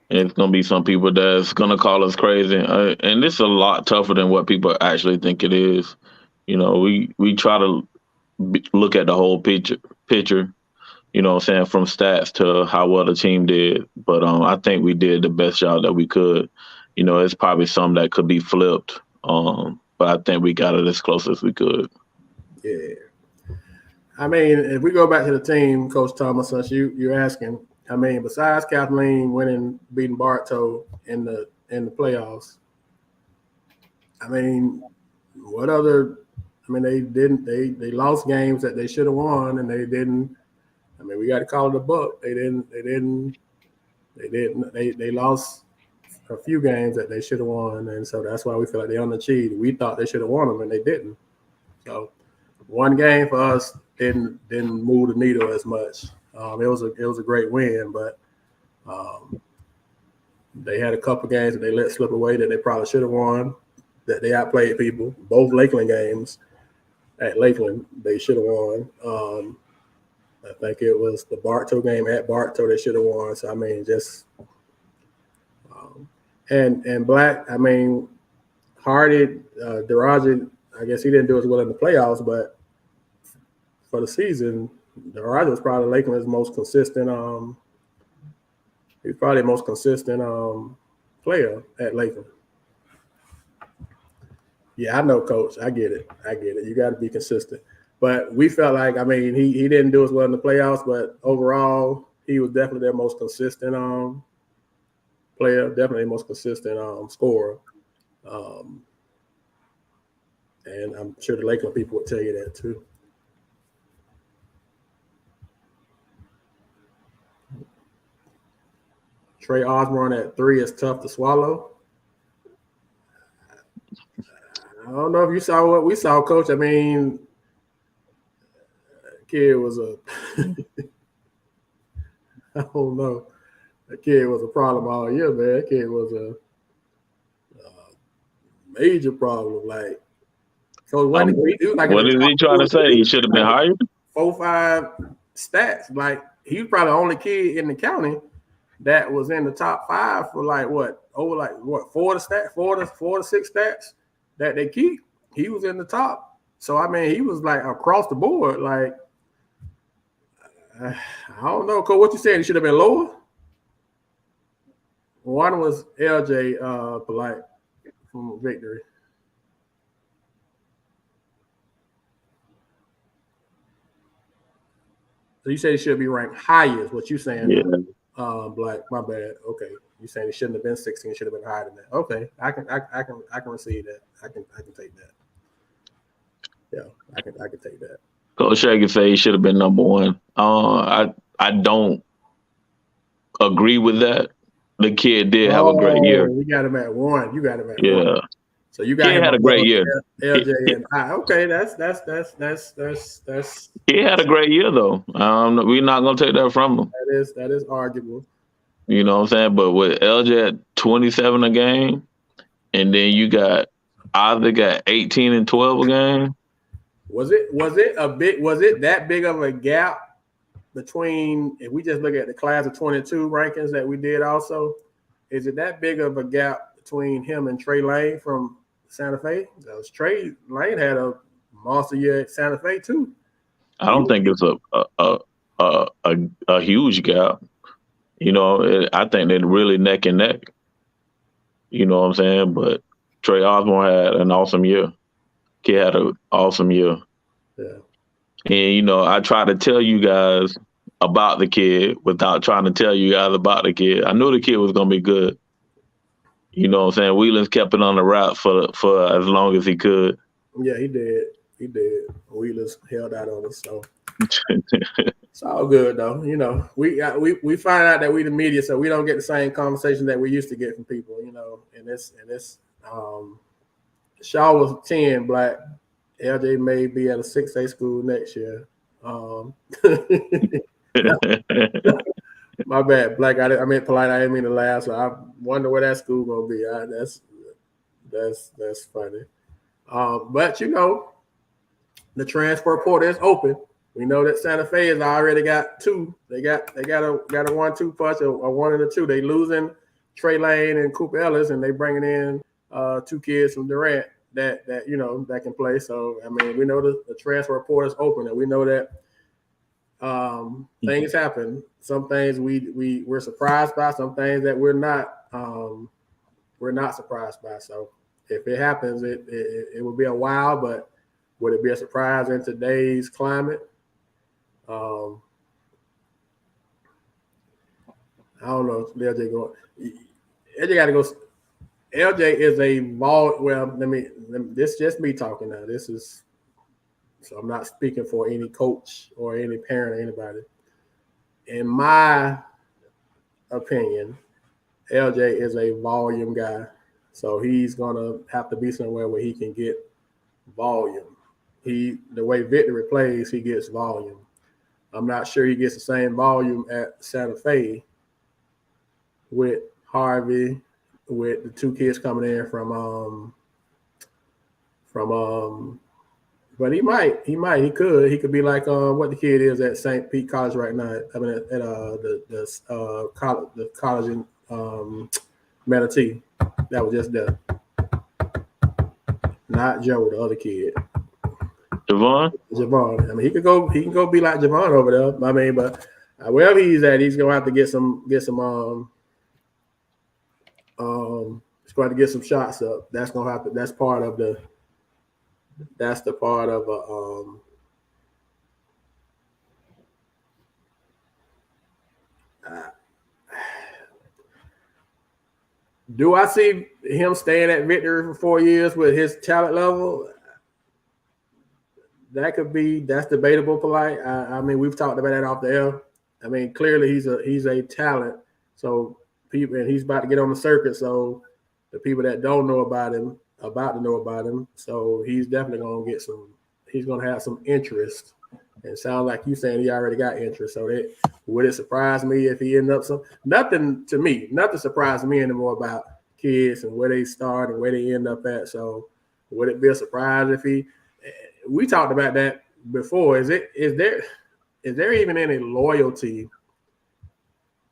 It's gonna be some people that's gonna call us crazy, and this is a lot tougher than what people actually think it is. You know, we try to look at the whole picture. You know what I'm saying, from stats to how well the team did. But I think we did the best job that we could. You know, it's probably some that could be flipped. But I think we got it as close as we could. yeah. I mean, if we go back to the team, Coach Thomas, since you're asking, I mean, besides Kathleen beating Bartow in the playoffs, I mean, what other? I mean, they lost games that they should have won, and they didn't. I mean, we got to call it a buck. They lost a few games that they should have won, and so that's why we feel like they underachieved. We thought they should have won them, and they didn't. So one game for us didn't move the needle as much. It was a great win, but they had a couple games that they let slip away that they probably should have won. That they outplayed people. Both Lakeland games at Lakeland they should have won. I think it was the Bartow game at Bartow they should have won. So I mean, just and Black. I mean, Hardy, Daraja. I guess he didn't do as well in the playoffs, but for the season, Daraja was probably Lakeland's most consistent. He's probably the most consistent player at Lakeland. Yeah, I know, Coach. I get it. You got to be consistent. But we felt like, I mean, he didn't do as well in the playoffs, but overall, he was definitely their most consistent player, definitely the most consistent scorer. And I'm sure the Lakeland people would tell you that too. Trey Osborne at 3 is tough to swallow. I don't know if you saw what we saw, Coach. I mean, kid was I don't know. That kid was a problem all year, man. That kid was a major problem. Like, so what is he trying to say? He should have been hired? 4-5 stats. Like, he was probably the only kid in the county that was in the top 5 for four to 6 stats that they keep. He was in the top. So I mean, he was like across the board. Like, I don't know, Coach. What you saying? He should have been lower. One was LJ Polite from Victory. So you say he should be ranked higher, is what you saying? Yeah. Black, my bad. Okay, you saying he shouldn't have been 16, should have been higher than that. Okay, I can receive that. I can take that. Yeah, I can take that. Coach Shaggy say he should have been number 1. I don't agree with that. The kid did have a great year. You got him at 1. You got him at 1. Yeah. So you got He him had a great year. LJ and I. Okay, that's. He had a great year though. We're not gonna take that from him. That is arguable. You know what I'm saying? But with LJ at 27 a game, and then you got Isaac at 18 and 12 a game. Was it that big of a gap between, if we just look at the class of 22 rankings that we did also, is it that big of a gap between him and Trey Lane from Santa Fe? Because Trey Lane had a monster year at Santa Fe too. I don't think it's a huge gap. I think they're really neck and neck. You know what I'm saying? But Trey Osborne had an awesome year. Kid had an awesome year. Yeah. And, I try to tell you guys about the kid without trying to tell you guys about the kid. I knew the kid was going to be good. You know what I'm saying? Wheelan's kept it on the route for as long as he could. Yeah, he did. Wheeler's held out on us, so it's all good though. We find out that we the media, so we don't get the same conversation that we used to get from people. And this Shaw was 10 black. LJ may be at a 6A school next year. My bad, black. I meant polite. I didn't mean to laugh. So I wonder where that school gonna be. That's funny. But the transfer portal is open. We know that Santa Fe has already got two. They got a 1-2 punch, a 1 and a 2. They losing Trey Lane and Cooper Ellis, and they bringing in 2 kids from Durant that can play. So I mean, we know the transfer portal is open, and we know that things happen. Some things we're surprised by. Some things that we're not surprised by. So if it happens, it will be a while, but would it be a surprise in today's climate? I don't know. LJ got to go. LJ is a vault. Well, this is just me talking now. So I'm not speaking for any coach or any parent or anybody. In my opinion, LJ is a volume guy. So he's gonna have to be somewhere where he can get volume. The way Victory plays, he gets volume. I'm not sure he gets the same volume at Santa Fe with Harvey, with the 2 kids coming in from but he could be like what the kid is at St. Pete College right now. I mean at the college in Manatee that was just there. Not Joe, the other kid. Javon. I mean, he can go be like Javon over there. I mean, but wherever he's at, he's gonna have to get some. He's gonna have to get some shots up. That's gonna happen. That's the part of do I see him staying at Victory for 4 years with his talent level? That's debatable, polite. I mean, we've talked about that off the air. I mean, clearly he's a talent. So people, and he's about to get on the circuit. So the people that don't know about him, about to know about him. So he's definitely gonna get some. He's gonna have some interest. And it sounds like you saying he already got interest. So would it surprise me if he ended up nothing surprises me anymore about kids and where they start and where they end up at. So would it be a surprise if we talked about that before. Is there even any loyalty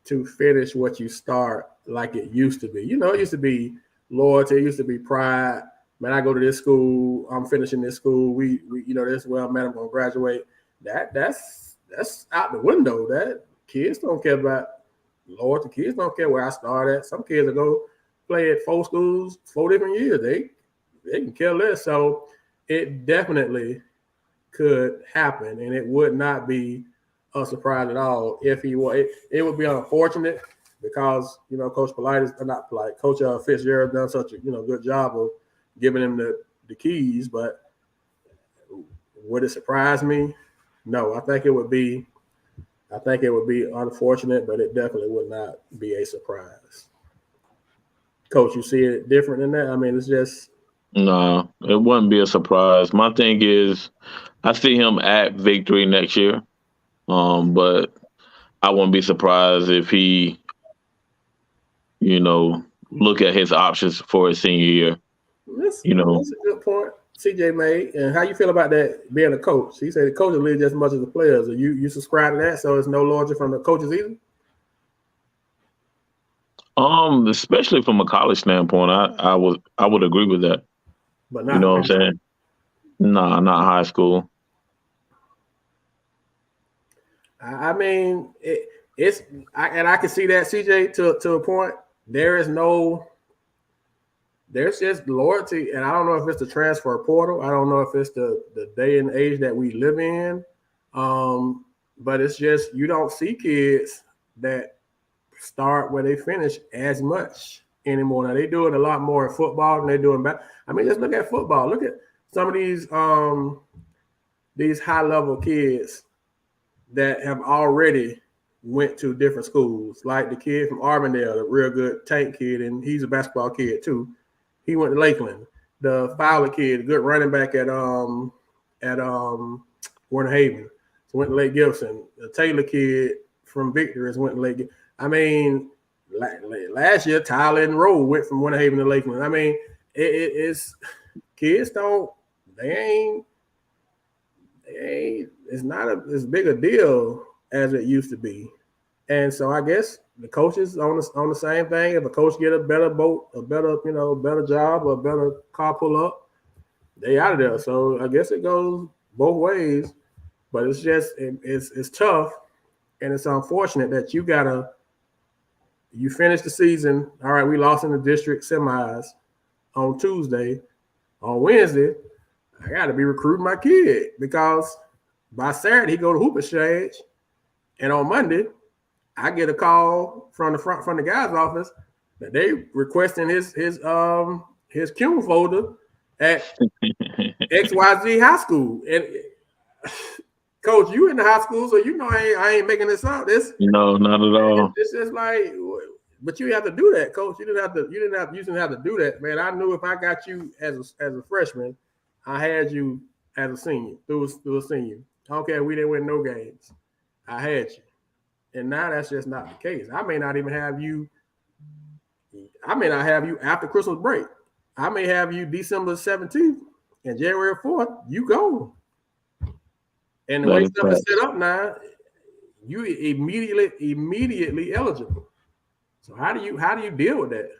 to finish what you start like it used to be? It used to be loyalty, it used to be pride. Man, I go to this school, I'm finishing this school. We this is where I'm at, I'm gonna graduate. That's out the window. That kids don't care about loyalty. Kids don't care where I start at. Some kids will go play at 4 schools, 4 different years. They can care less. So it definitely could happen, and it would not be a surprise at all if he was. It would be unfortunate because Coach Polite is not polite. Coach Fitzgerald done such a good job of giving him the keys. But would it surprise me? No, I think it would be unfortunate, but it definitely would not be a surprise. Coach, you see it different than that? I mean, it's just. No, it wouldn't be a surprise. My thing is, I see him at Victory next year, but I wouldn't be surprised if he, look at his options for his senior year. That's a good point. CJ made, and how you feel about that being a coach? He said the coaches lead just as much as the players. Are you subscribe to that? So it's no loyalty from the coaches either. Especially from a college standpoint, I would agree with that. But You not know what I'm saying? Nah, not high school. I mean, I can see that, CJ, to a point. There's just loyalty, and I don't know if it's the transfer portal. I don't know if it's the day and age that we live in. But it's just you don't see kids that start where they finish as much anymore. Now they do it a lot more in football than they do in basketball. I mean, just look at football. Look at some of these high level kids that have already went to different schools, like the kid from Arbondale, the real good Tank kid, and he's a basketball kid too. He went to Lakeland. The Fowler kid, good running back at Warner Haven, so went to Lake Gibson. The Taylor kid from Victor has went to Lake Gibson. I mean, last year Tyler and Rowe went from Warner Haven to Lakeland. I mean, it's kids don't they ain't it's not as big a deal as it used to be. And so I guess the coaches on the same thing. If a coach get a better boat, a better job, or a better car pull up, they out of there. So I guess it goes both ways. But it's just it's tough, and it's unfortunate that you finish the season. All right, we lost in the district semis on Tuesday. On Wednesday, I got to be recruiting my kid because by Saturday he go to Hoop Exchange, and on Monday I get a call from the guy's office that they requesting his Q folder at XYZ High School. And Coach, you in the high school, so you know I ain't making this up. No, not at all. It's just like, but you have to do that, Coach. You didn't have to do that, man. I knew if I got you as a freshman, I had you as a senior through a senior. Okay, we didn't win no games. I had you. And now that's just not the case. I may not have you after Christmas break. I may have you December 17th and January 4th, you go. And the way stuff is set up now, you immediately eligible. So how do you deal with that?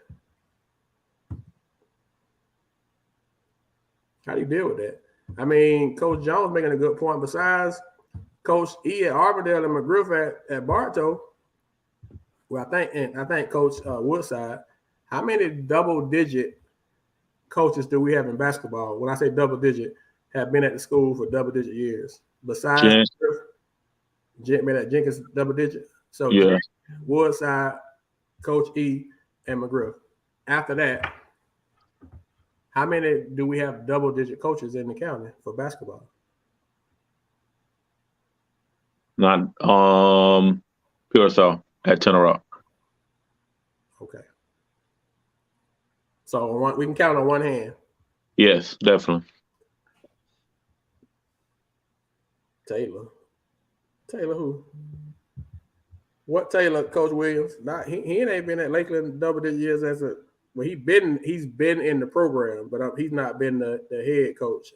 How do you deal with that? I mean, Coach Jones making a good point. Besides Coach E at Arbondale and McGriff at Bartow, well, I think Coach Woodside, how many double-digit coaches do we have in basketball? When I say double-digit, have been at the school for double-digit years. Besides Jenkins double-digit. So yeah. Woodside, Coach E, and McGriff. After that, how many do we have double-digit coaches in the county for basketball? Not Pearsall at Tenor Rock. Okay. So we can count on one hand. Yes, definitely. Taylor who? What Taylor, Coach Williams? Not he ain't been at Lakeland double-digit years he's been in the program, but he's not been the head coach.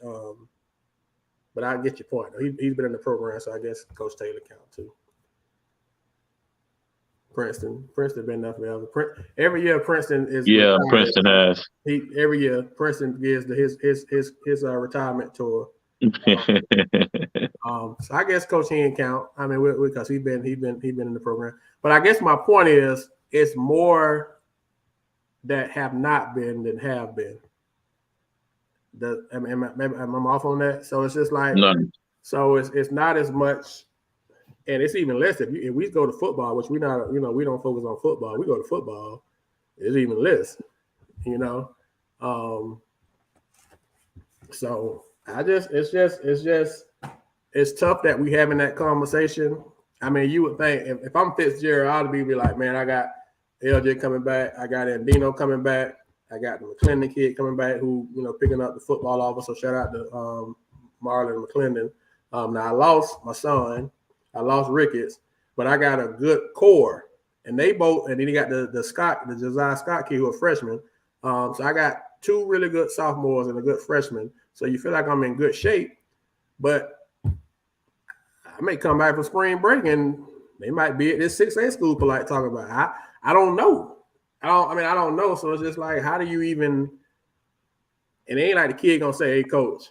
But I get your point. He's been in the program, so I guess Coach Taylor count too. Princeton been there forever. Every year Princeton is. Yeah, retired. Princeton has. Every year Princeton gives his retirement tour. So I guess Coach Hen count. I mean, because he's been in the program. But I guess my point is, it's more that have not been than have been. Am I off on that? So it's just like, so it's not as much, and it's even less if we go to football, which we don't focus on football. We go to football, it's even less, So it's tough that we having that conversation. I mean, you would think if I'm Fitzgerald, I'd be like, man, I got LJ coming back, I got Andino coming back, I got the McClendon kid coming back who, picking up the football offer. So shout out to Marlon McClendon. Now I lost my son, I lost Ricketts, but I got a good core. And they both, and then you got the Josiah Scott kid who a freshman. So I got 2 really good sophomores and a good freshman. So you feel like I'm in good shape, but I may come back from spring break and they might be at this 6A school for like talking about. I don't know. I don't know. So it's just like, how do you even? And it ain't like the kid gonna say, "Hey, coach,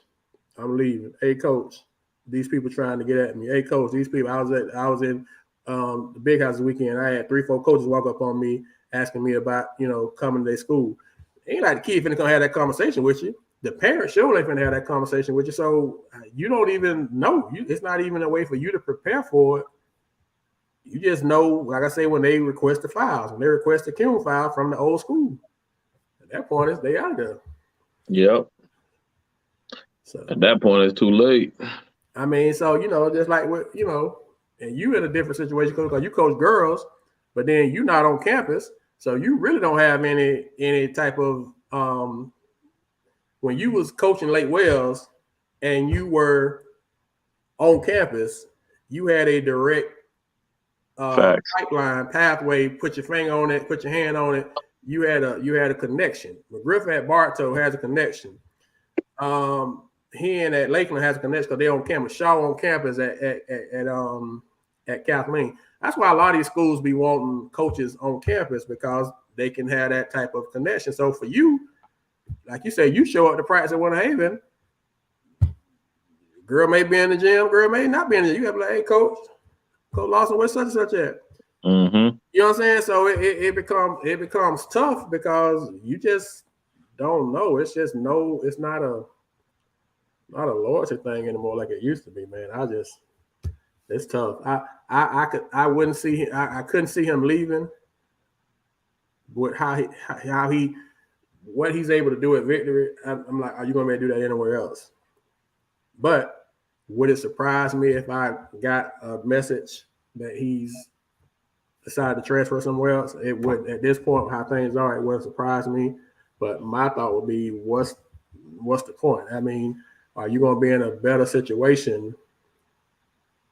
I'm leaving. Hey, coach, these people trying to get at me. Hey, coach, these people." I was in the big house this weekend. I had 3-4 coaches walk up on me asking me about coming to their school. It ain't like the kid finna come have that conversation with you. The parents sure ain't finna have that conversation with you. So you don't even know. It's not even a way for you to prepare for it. You just know, like I say, when they request the files, when they request the Kim file from the old school. At that point, they out of there. Yep. So at that point, it's too late. I mean, so just like and you in a different situation because you coach girls, but then you're not on campus, so you really don't have any type of when you was coaching Lake Wells and you were on campus, you had a direct pipeline pathway. Put your finger on it, put your hand on it. You had a connection. McGriff at Bartow has a connection. He and at Lakeland has a connection because they're on campus. Shaw on campus at Kathleen. That's why a lot of these schools be wanting coaches on campus because they can have that type of connection. So for you, like you said, you show up to practice at Winter Haven. Girl may be in the gym, girl may not be in the gym. You have to be like, hey, Coach Lawson, where's such and such at? Mm-hmm. You know what I'm saying? So it becomes tough because you just don't know. It's just it's not a loyalty thing anymore like it used to be, man. It's tough. I couldn't see him leaving with what he's able to do at Victory. I'm like, are you gonna be able to do that anywhere else? But would it surprise me if I got a message that he's decided to transfer somewhere else? It would. At this point, how things are, it wouldn't surprise me. But my thought would be, what's the point? I mean, are you going to be in a better situation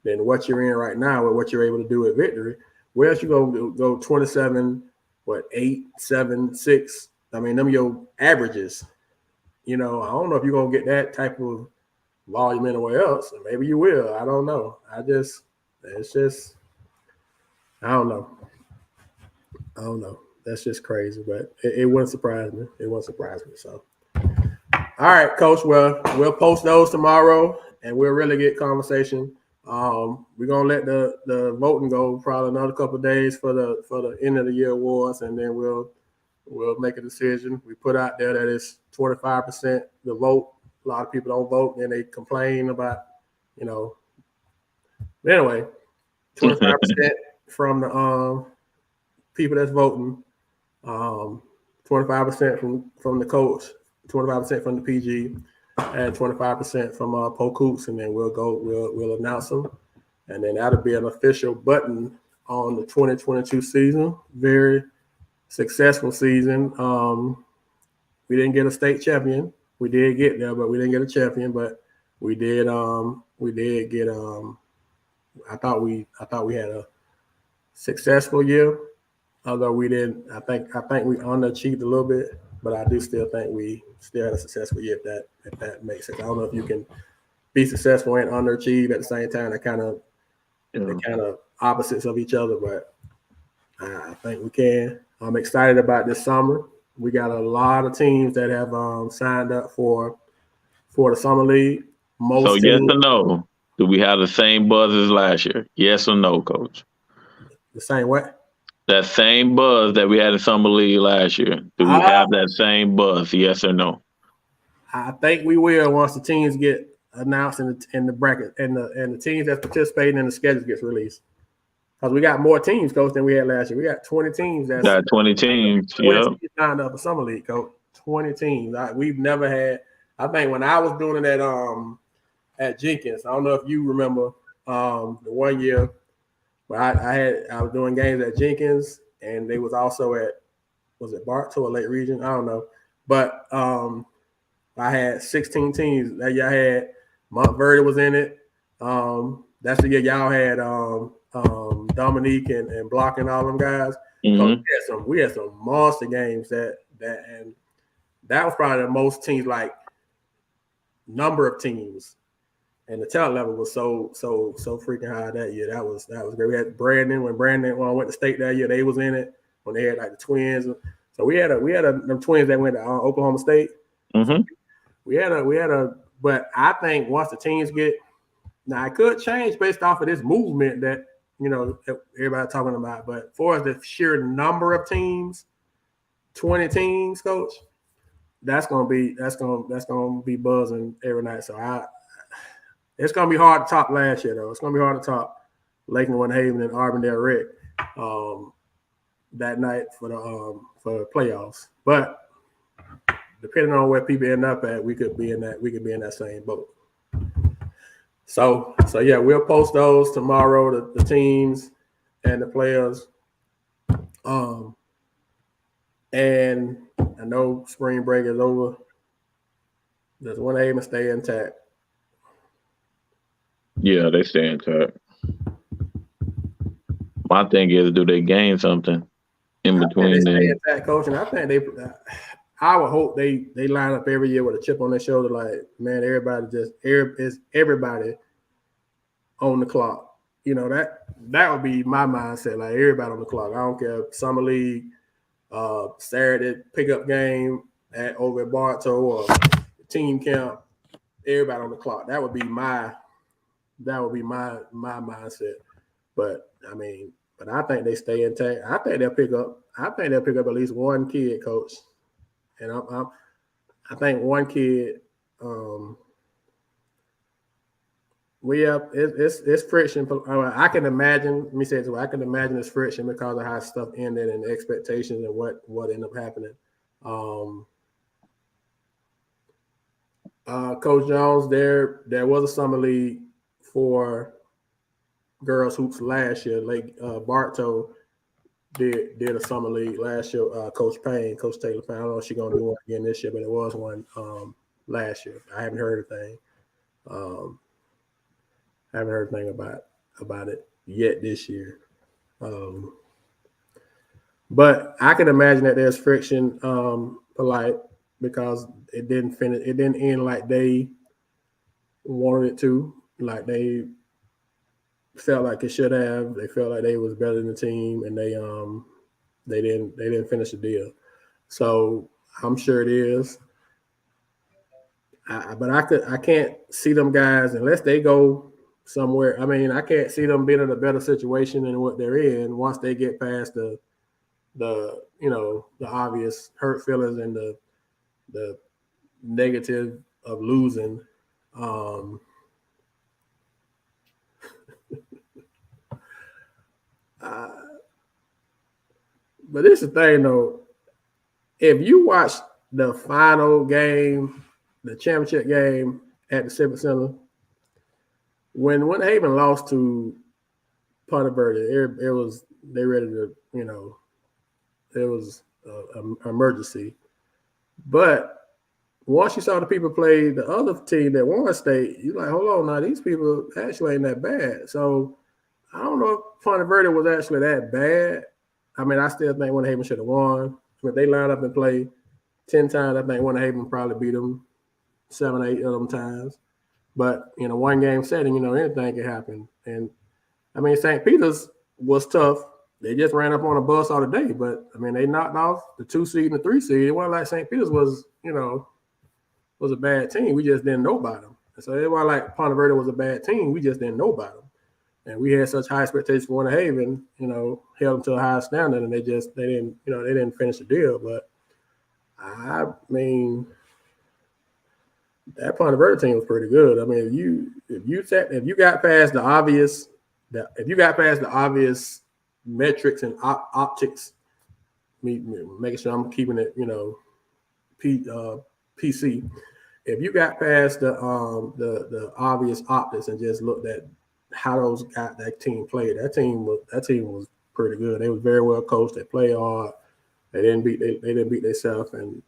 than what you're in right now with what you're able to do at Victory? Where else you going to go 27, 8, 7, 6? I mean, them are your averages. I don't know if you're going to get that type of volume anywhere else. Maybe you will. I don't know. I don't know. That's just crazy, but it wouldn't surprise me. It wouldn't surprise me. So, all right, Coach. Well, we'll post those tomorrow, and we'll really get conversation. We're gonna let the voting go probably another couple of days for the end of the year awards, and then we'll make a decision. We put out there that it's 25% the vote. A lot of people don't vote, and they complain about, But anyway, 25% from the people that's voting, 25% from the coach, 25% from the PG, and 25% from Polk Hoops, and then we'll announce them, and then that'll be an official button on the 2022 season. Very successful season. We didn't get a state champion. We did get there, but we didn't get a champion. But we did get. I thought we had a successful year, although we didn't. I think we underachieved a little bit, but I do still think we still had a successful year. If that makes sense. I don't know if you can be successful and underachieve at the same time. They're kind of opposites of each other, but I think we can. I'm excited about this summer. We got a lot of teams that have signed up for the summer league. So yes or no? Do we have the same buzz as last year? Yes or no, Coach? The same what? That same buzz that we had in summer league last year. Do we have that same buzz? Yes or no? I think we will once the teams get announced in the bracket and the teams that's participating in the schedules gets released. Because we got more teams, Coach, than we had last year. We got 20 teams. Got 20 teams. 20 teams signed up for summer league, Coach. 20 teams. We've never had. I think when I was doing it at Jenkins, I don't know if you remember the 1 year, but I was doing games at Jenkins, and they was also was it Bartow or Lake Region? I don't know, but I had 16 teams that y'all had. Montverde was in it. That's the year y'all had Dominique and Block and all them guys. Mm-hmm. We had some monster games that and that was probably the most teams, like number of teams, and the talent level was so freaking high that year. That was great. We had Brandon when went to state that year. They was in it when they had like the twins. So we had them twins that went to Oklahoma State. Mm-hmm. We had a. But I think once the teams get now, it could change based off of this movement that everybody talking about. But for as the sheer number of teams, 20 teams, coach, that's gonna be buzzing every night. So it's gonna be hard to top last year though. It's gonna be hard to top Lakeland, Winter Haven, and Arbondale Rec that night for the playoffs. But depending on where people end up at, we could be in that same boat. So yeah, we'll post those tomorrow, the teams and the players. And I know spring break is over. Does Winter Haven stay intact? Yeah, they stay intact. My thing is, do they gain something in between? They stay intact, coach, and I think I would hope they line up every year with a chip on their shoulder. Like, man, everybody on the clock. That would be my mindset. Like, everybody on the clock. I don't care if summer league, Saturday pickup game over at Bartow or team camp. Everybody on the clock. That would be my mindset. But I think they stay intact. I think they'll pick up at least one kid, coach. And I think one kid. It's friction. I can imagine. Let me say it this way. I can imagine it's friction because of how stuff ended and the expectations and what ended up happening. Coach Jones, there was a summer league for girls hoops last year. Bartow did a summer league last year. Coach Taylor Payne. I don't know if she's gonna do one again this year, but it was one last year. I haven't heard anything. I haven't heard anything about it yet this year. But I can imagine that there's friction, polite, because it didn't finish. It didn't end like they wanted it to. Like they felt like it should have. They felt like they was better than the team, and they didn't finish the deal. So I'm sure it is. But I can't see them guys unless they go somewhere. I can't see them being in a better situation than what they're in once they get past the obvious hurt feelings and the negative of losing. But this is the thing, though. If you watch the final game, the championship game at the Civic Center, when Winter Haven lost to Ponte Verde, they ready to, it was an emergency. But once you saw the people play the other team that won state, you're like, hold on, now these people actually ain't that bad. So I don't know if Ponte Verde was actually that bad. I still think Winter Haven should have won. If they line up and play 10 times, I think Winter Haven probably beat them 7 or 8 of them times. But in a one-game setting, anything can happen. And, St. Peter's was tough. They just ran up on a bus all the day. But, they knocked off the 2 seed and the 3 seed. It wasn't like St. Peter's was a bad team. We just didn't know about them. So it wasn't like Ponte Verde was a bad team. We just didn't know about them. And we had such high expectations for Winter Haven, held them to a high standard, and they didn't finish the deal. But that Ponte Verde team was pretty good. If you got past the obvious metrics and optics, making sure I'm keeping it, PC. If you got past the obvious optics and just looked at how that team played, that team was pretty good. They was very well coached. They played hard. They didn't beat themselves, and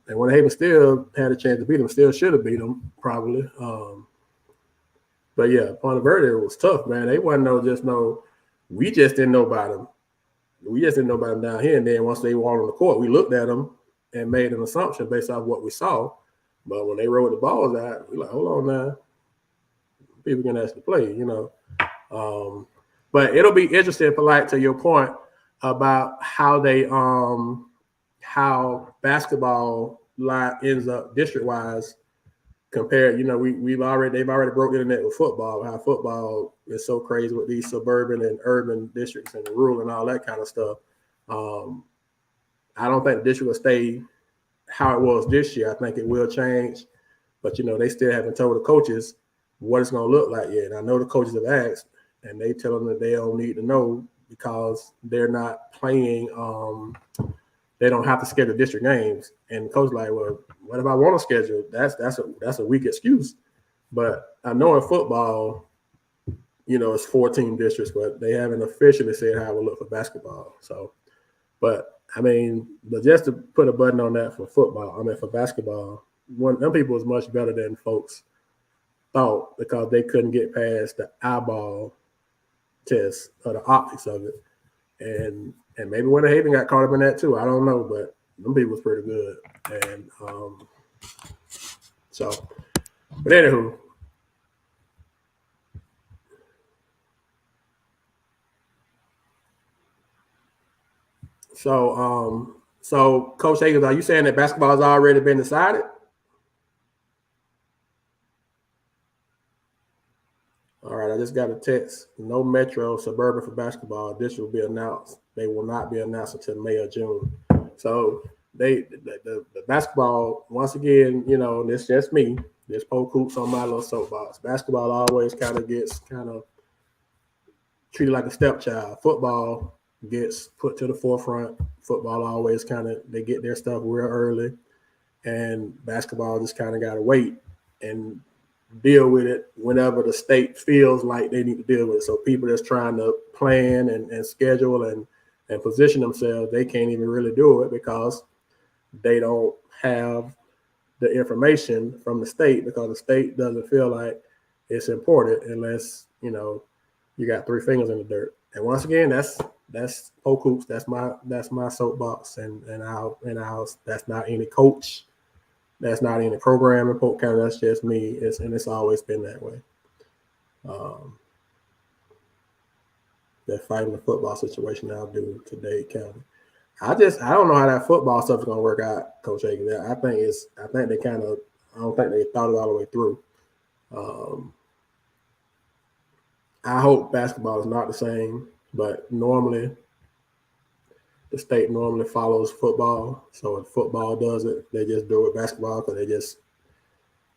Winter Haven still had a chance to beat them. Still should have beat them probably. But yeah, Ponte Verde was tough, man. They wasn't we just didn't know about them. We just didn't know about them down here. And then once they walked on the court, we looked at them and made an assumption based off what we saw. But when they rolled the balls out, we're like, hold on now. People can actually play, you know. But it'll be interesting, Polite, to your point about how they how basketball ends up district wise compared. You know, they've already broke the internet with football. How football is so crazy with these suburban and urban districts and the rural and all that kind of stuff. I don't think the district will stay how it was this year. I think it will change, but you know, they still haven't told the coaches what it's going to look like yet. And I know the coaches have asked, and they tell them that they don't need to know because they're not playing. They don't have to schedule district games. And the coach like, well, what if I want to schedule? That's a weak excuse. But I know in football, you know, it's 14 districts, but they haven't officially said how it will look for basketball. So, but I mean, but just to put a button on that for football, I mean for basketball, them people was much better than folks thought because they couldn't get past the eyeball test or the optics of it. And maybe Winter Haven got caught up in that too. I don't know, but them people was pretty good. And so, but anywho. So Coach Higgins, are you saying that basketball has already been decided? All right, I just got a text. No Metro Suburban for basketball. This will be announced. They will not be announced until May or June. So the basketball, once again, you know, this just me. This Polk hoops on my little soapbox. Basketball always kind of gets treated like a stepchild. Football gets put to the forefront. Football always they get their stuff real early, and basketball just kind of got to wait and deal with it whenever the state feels like they need to deal with it. So people that's trying to plan and schedule and position themselves, they can't even really do it because they don't have the information from the state because the state doesn't feel like it's important unless, you know, you got 3 fingers in the dirt. And once again, that's Polk hoops. That's my soapbox, and I'll that's not any coach. That's not any program in Polk County. That's just me. It's always been that way. They're fighting the football situation now due to Dade County. I don't know how that football stuff is going to work out, Coach Hagan. I don't think they thought it all the way through. I hope basketball is not the same, but normally the state normally follows football. So if football does it, they just do it with basketball because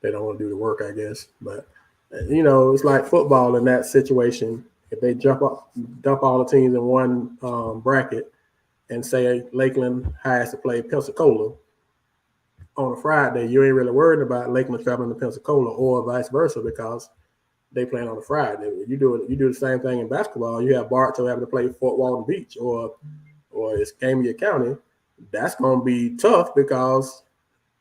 they don't want to do the work, I guess. But, you know, it's like football in that situation. If they dump all the teams in one bracket and say Lakeland has to play Pensacola on a Friday, you ain't really worried about Lakeland traveling to Pensacola or vice versa because they playing on a Friday. You do the same thing in basketball. You have Bartow having to play Fort Walton Beach or Escambia County. That's going to be tough because,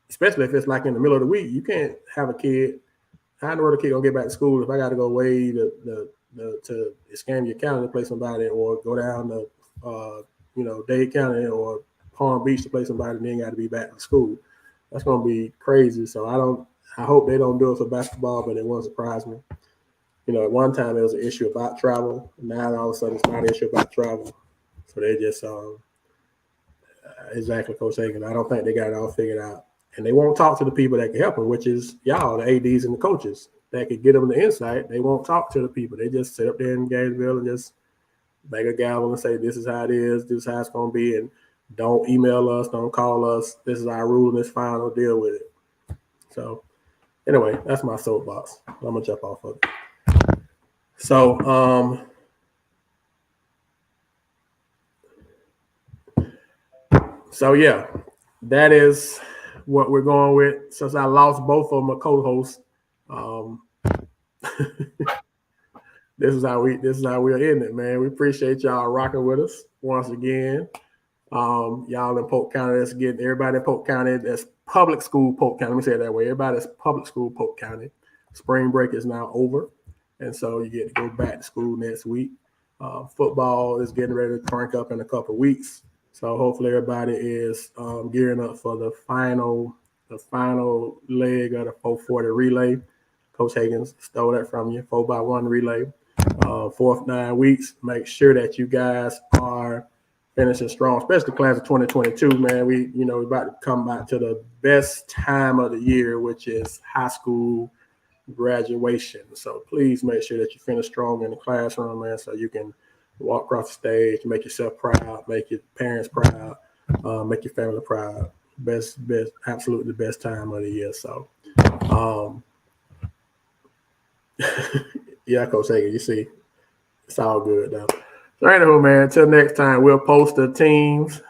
especially if it's like in the middle of the week, you can't have a kid. How in the world a kid gonna get back to school if I got to go way to Escambia County to play somebody, or go down to Dade County or Palm Beach to play somebody, and then got to be back to school? That's gonna be crazy. So I hope they don't do it for basketball, but it won't surprise me. You know, at one time it was an issue about travel. Now all of a sudden it's not an issue about travel. So they just exactly, Coach Hagan. I don't think they got it all figured out. And they won't talk to the people that can help them, which is y'all, the ADs and the coaches that could get them the insight. They won't talk to the people. They just sit up there in Gainesville and just bang a gavel and say, this is how it is, this is how it's going to be, and don't email us, don't call us. This is our rule, and it's fine. We'll deal with it. So anyway, that's my soapbox. I'm going to jump off of it. So yeah, that is what we're going with. Since I lost both of my co-hosts, this is how we're ending it, man. We appreciate y'all rocking with us once again. Y'all in Polk County, that's getting everybody in Polk County that's public school Polk County. Let me say it that way. Everybody that's public school Polk County. Spring break is now over, and so you get to go back to school next week. Football is getting ready to crank up in a couple of weeks. So hopefully everybody is gearing up for the final leg of the 440 relay. Coach Higgins stole that from you, 4x1 relay. Fourth 9 weeks. Make sure that you guys are finishing strong, especially class of 2022, man. We're about to come back to the best time of the year, which is high school graduation. So please make sure that you finish strong in the classroom, man, so you can walk across the stage, make yourself proud, make your parents proud, make your family proud. Best, absolutely the best time of the year. So, yeah, Coach Hagan, you see, it's all good though. So anyway, man, until next time, we'll post the teams.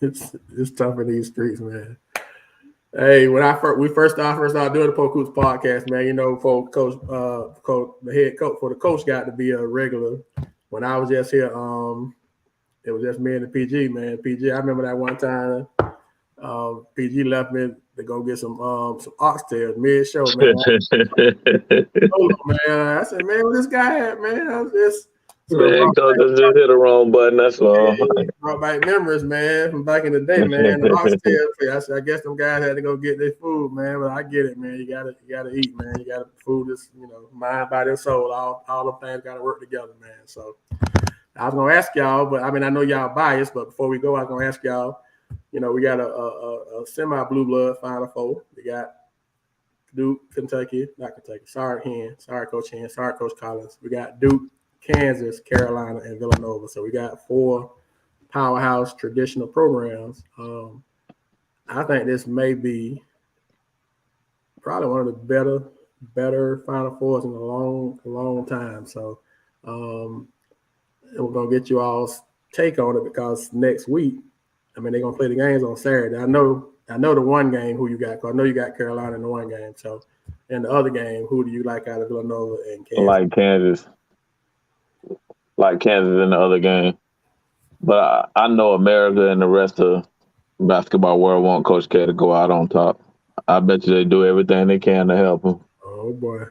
It's tough in these streets, man. Hey, when we first started doing the Polk Hoops podcast, man, for coach, the head coach, for the coach got to be a regular. When I was just here, it was just me and the PG, man. PG, I remember that one time, PG left me to go get some oxtails mid-show, man. Man, I said, man, what this guy at, man? I was just man, coach just hit the wrong button. That's all. Brought back memories, man, from back in the day, man. The oxtails, I guess them guys had to go get their food, man. But I get it, man. You gotta eat, man. You gotta food is, mind, body, and soul. All the things gotta work together, man. So I was gonna ask y'all, but I mean I know y'all biased, but before we go, I was gonna ask y'all. We got a semi blue blood Final Four. We got Duke, not Kentucky. Sorry, Coach Hen. Sorry, Coach Collins. We got Duke, Kansas, Carolina, and Villanova. So we got 4 powerhouse traditional programs. I think this may be probably one of the better Final Fours in a long time. So we're gonna get you all's take on it because next week, I mean, they're gonna play the games on Saturday. I know the one game who you got. I know you got Carolina in the one game. So in the other game, who do you like out of Villanova and Kansas? Like Kansas in the other game. But I know America and the rest of basketball world want Coach K to go out on top. I bet you they do everything they can to help him. Oh, boy.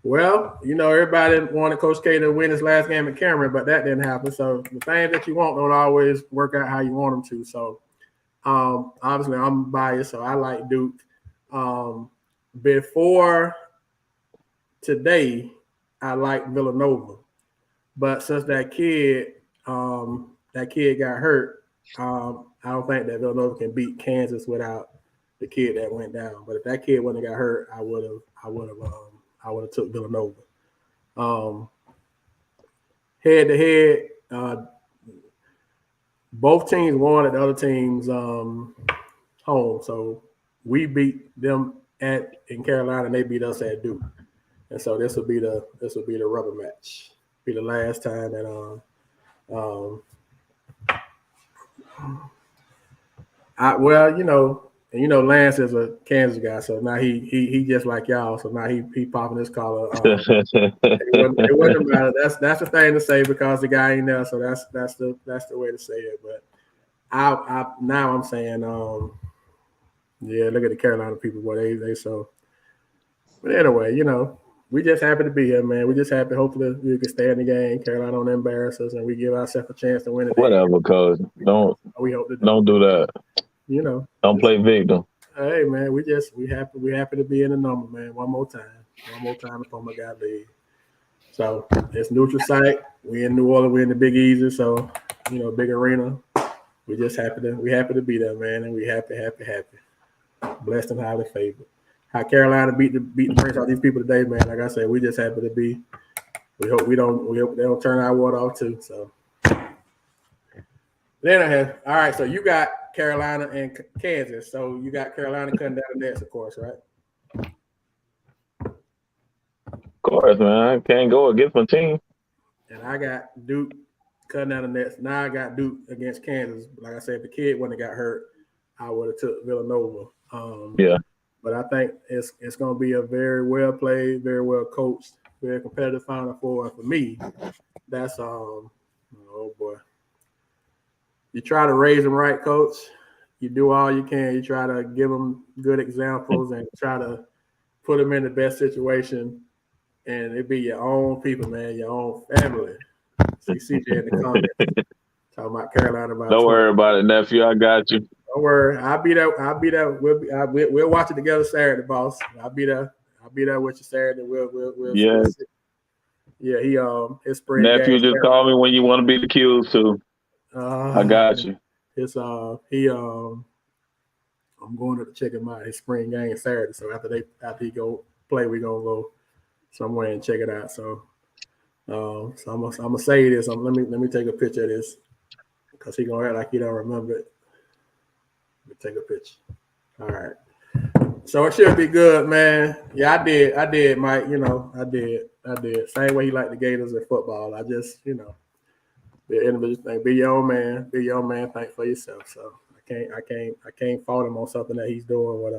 Well, everybody wanted Coach K to win his last game at Cameron, but that didn't happen. So the things that you want don't always work out how you want them to. So obviously I'm biased, so I like Duke. Before today, I liked Villanova. But since that kid got hurt, I don't think that Villanova can beat Kansas without the kid that went down. But if that kid wouldn't have got hurt, I would have took Villanova. Head to head, both teams won at the other team's home. So we beat them in Carolina, and they beat us at Duke. And so this will be the rubber match. Be the last time that Lance is a Kansas guy, so now he just like y'all. So now he popping his collar. It wasn't matter. That's the thing to say because the guy ain't there. So that's the way to say it. But I'm saying look at the Carolina people, boy, they so. But anyway, we just happy to be here, man. We just happy. Hopefully, we can stay in the game. Carolina don't embarrass us, and we give ourselves a chance to win it. Whatever, coach. Don't do that. Don't play victim. Hey, man, we happy to be in the number, man. One more time before my guy leave. So it's neutral site. We in New Orleans. We in the Big Easy. So big arena. We just happy to be there, man, and we happy. Blessed and highly favored. How Carolina beat the brakes off these people today, man. Like I said, we just happy to be. We hope they don't turn our water off too. So then all right. So you got Carolina and Kansas. So you got Carolina cutting down the nets, of course, right? Of course, man. I can't go against my team. And I got Duke cutting down the nets. Now I got Duke against Kansas. Like I said, if the kid wouldn't have got hurt, I would have took Villanova. Yeah. But I think it's going to be a very well played, very well coached, very competitive Final Four. And for me, that's oh boy. You try to raise them right, coach. You do all you can. You try to give them good examples and try to put them in the best situation. And it be your own people, man, your own family. see CJ in the comments talking about Carolina by Don't 20. worry about it, nephew. I got you. Don't worry. I'll be there. We'll watch it together Saturday, boss. I'll be there with you Saturday. We'll Yes. yeah, he his spring Nephew, game. just call me when you want to be the Qs too. I got you. His I'm going to check him out. His spring game Saturday. So after he go play, we gonna go somewhere and check it out. So I'm gonna say this. Let me take a picture of this because he gonna act like he don't remember it. Let me take a picture. All right. So it should be good, man. Yeah, I did, Mike. You know, I did. Same way he liked the Gators in football. I just, you know, the individual thing. Be your own man. Be your own man. Think for yourself. So I can't fault him on something that he's doing. What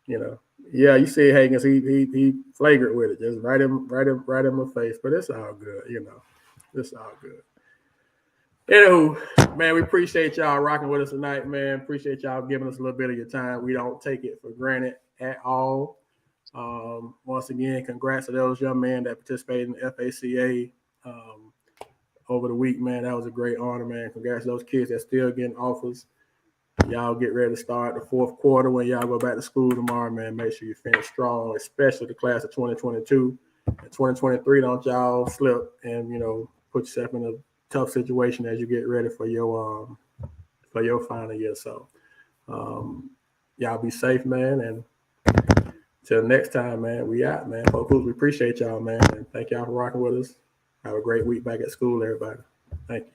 you know. Yeah, you see Higgins. He flagrant with it. Just right in my face. But it's all good. You know, it's all good. Anywho, man, we appreciate y'all rocking with us tonight, man. Appreciate y'all giving us a little bit of your time. We don't take it for granted at all. Once again, congrats to those young men that participated in the FACA over the week, man. That was a great honor, man. Congrats to those kids that still getting offers. Y'all get ready to start the fourth quarter when y'all go back to school tomorrow, man. Make sure you finish strong, especially the class of 2022 and 2023. Don't y'all slip and, you know, put yourself in a tough situation as you get ready for your final year. So y'all be safe, man, and till next time, man, we out, man. Polk, we appreciate y'all, man, and thank y'all for rocking with us. Have a great week back at school, everybody. Thank you.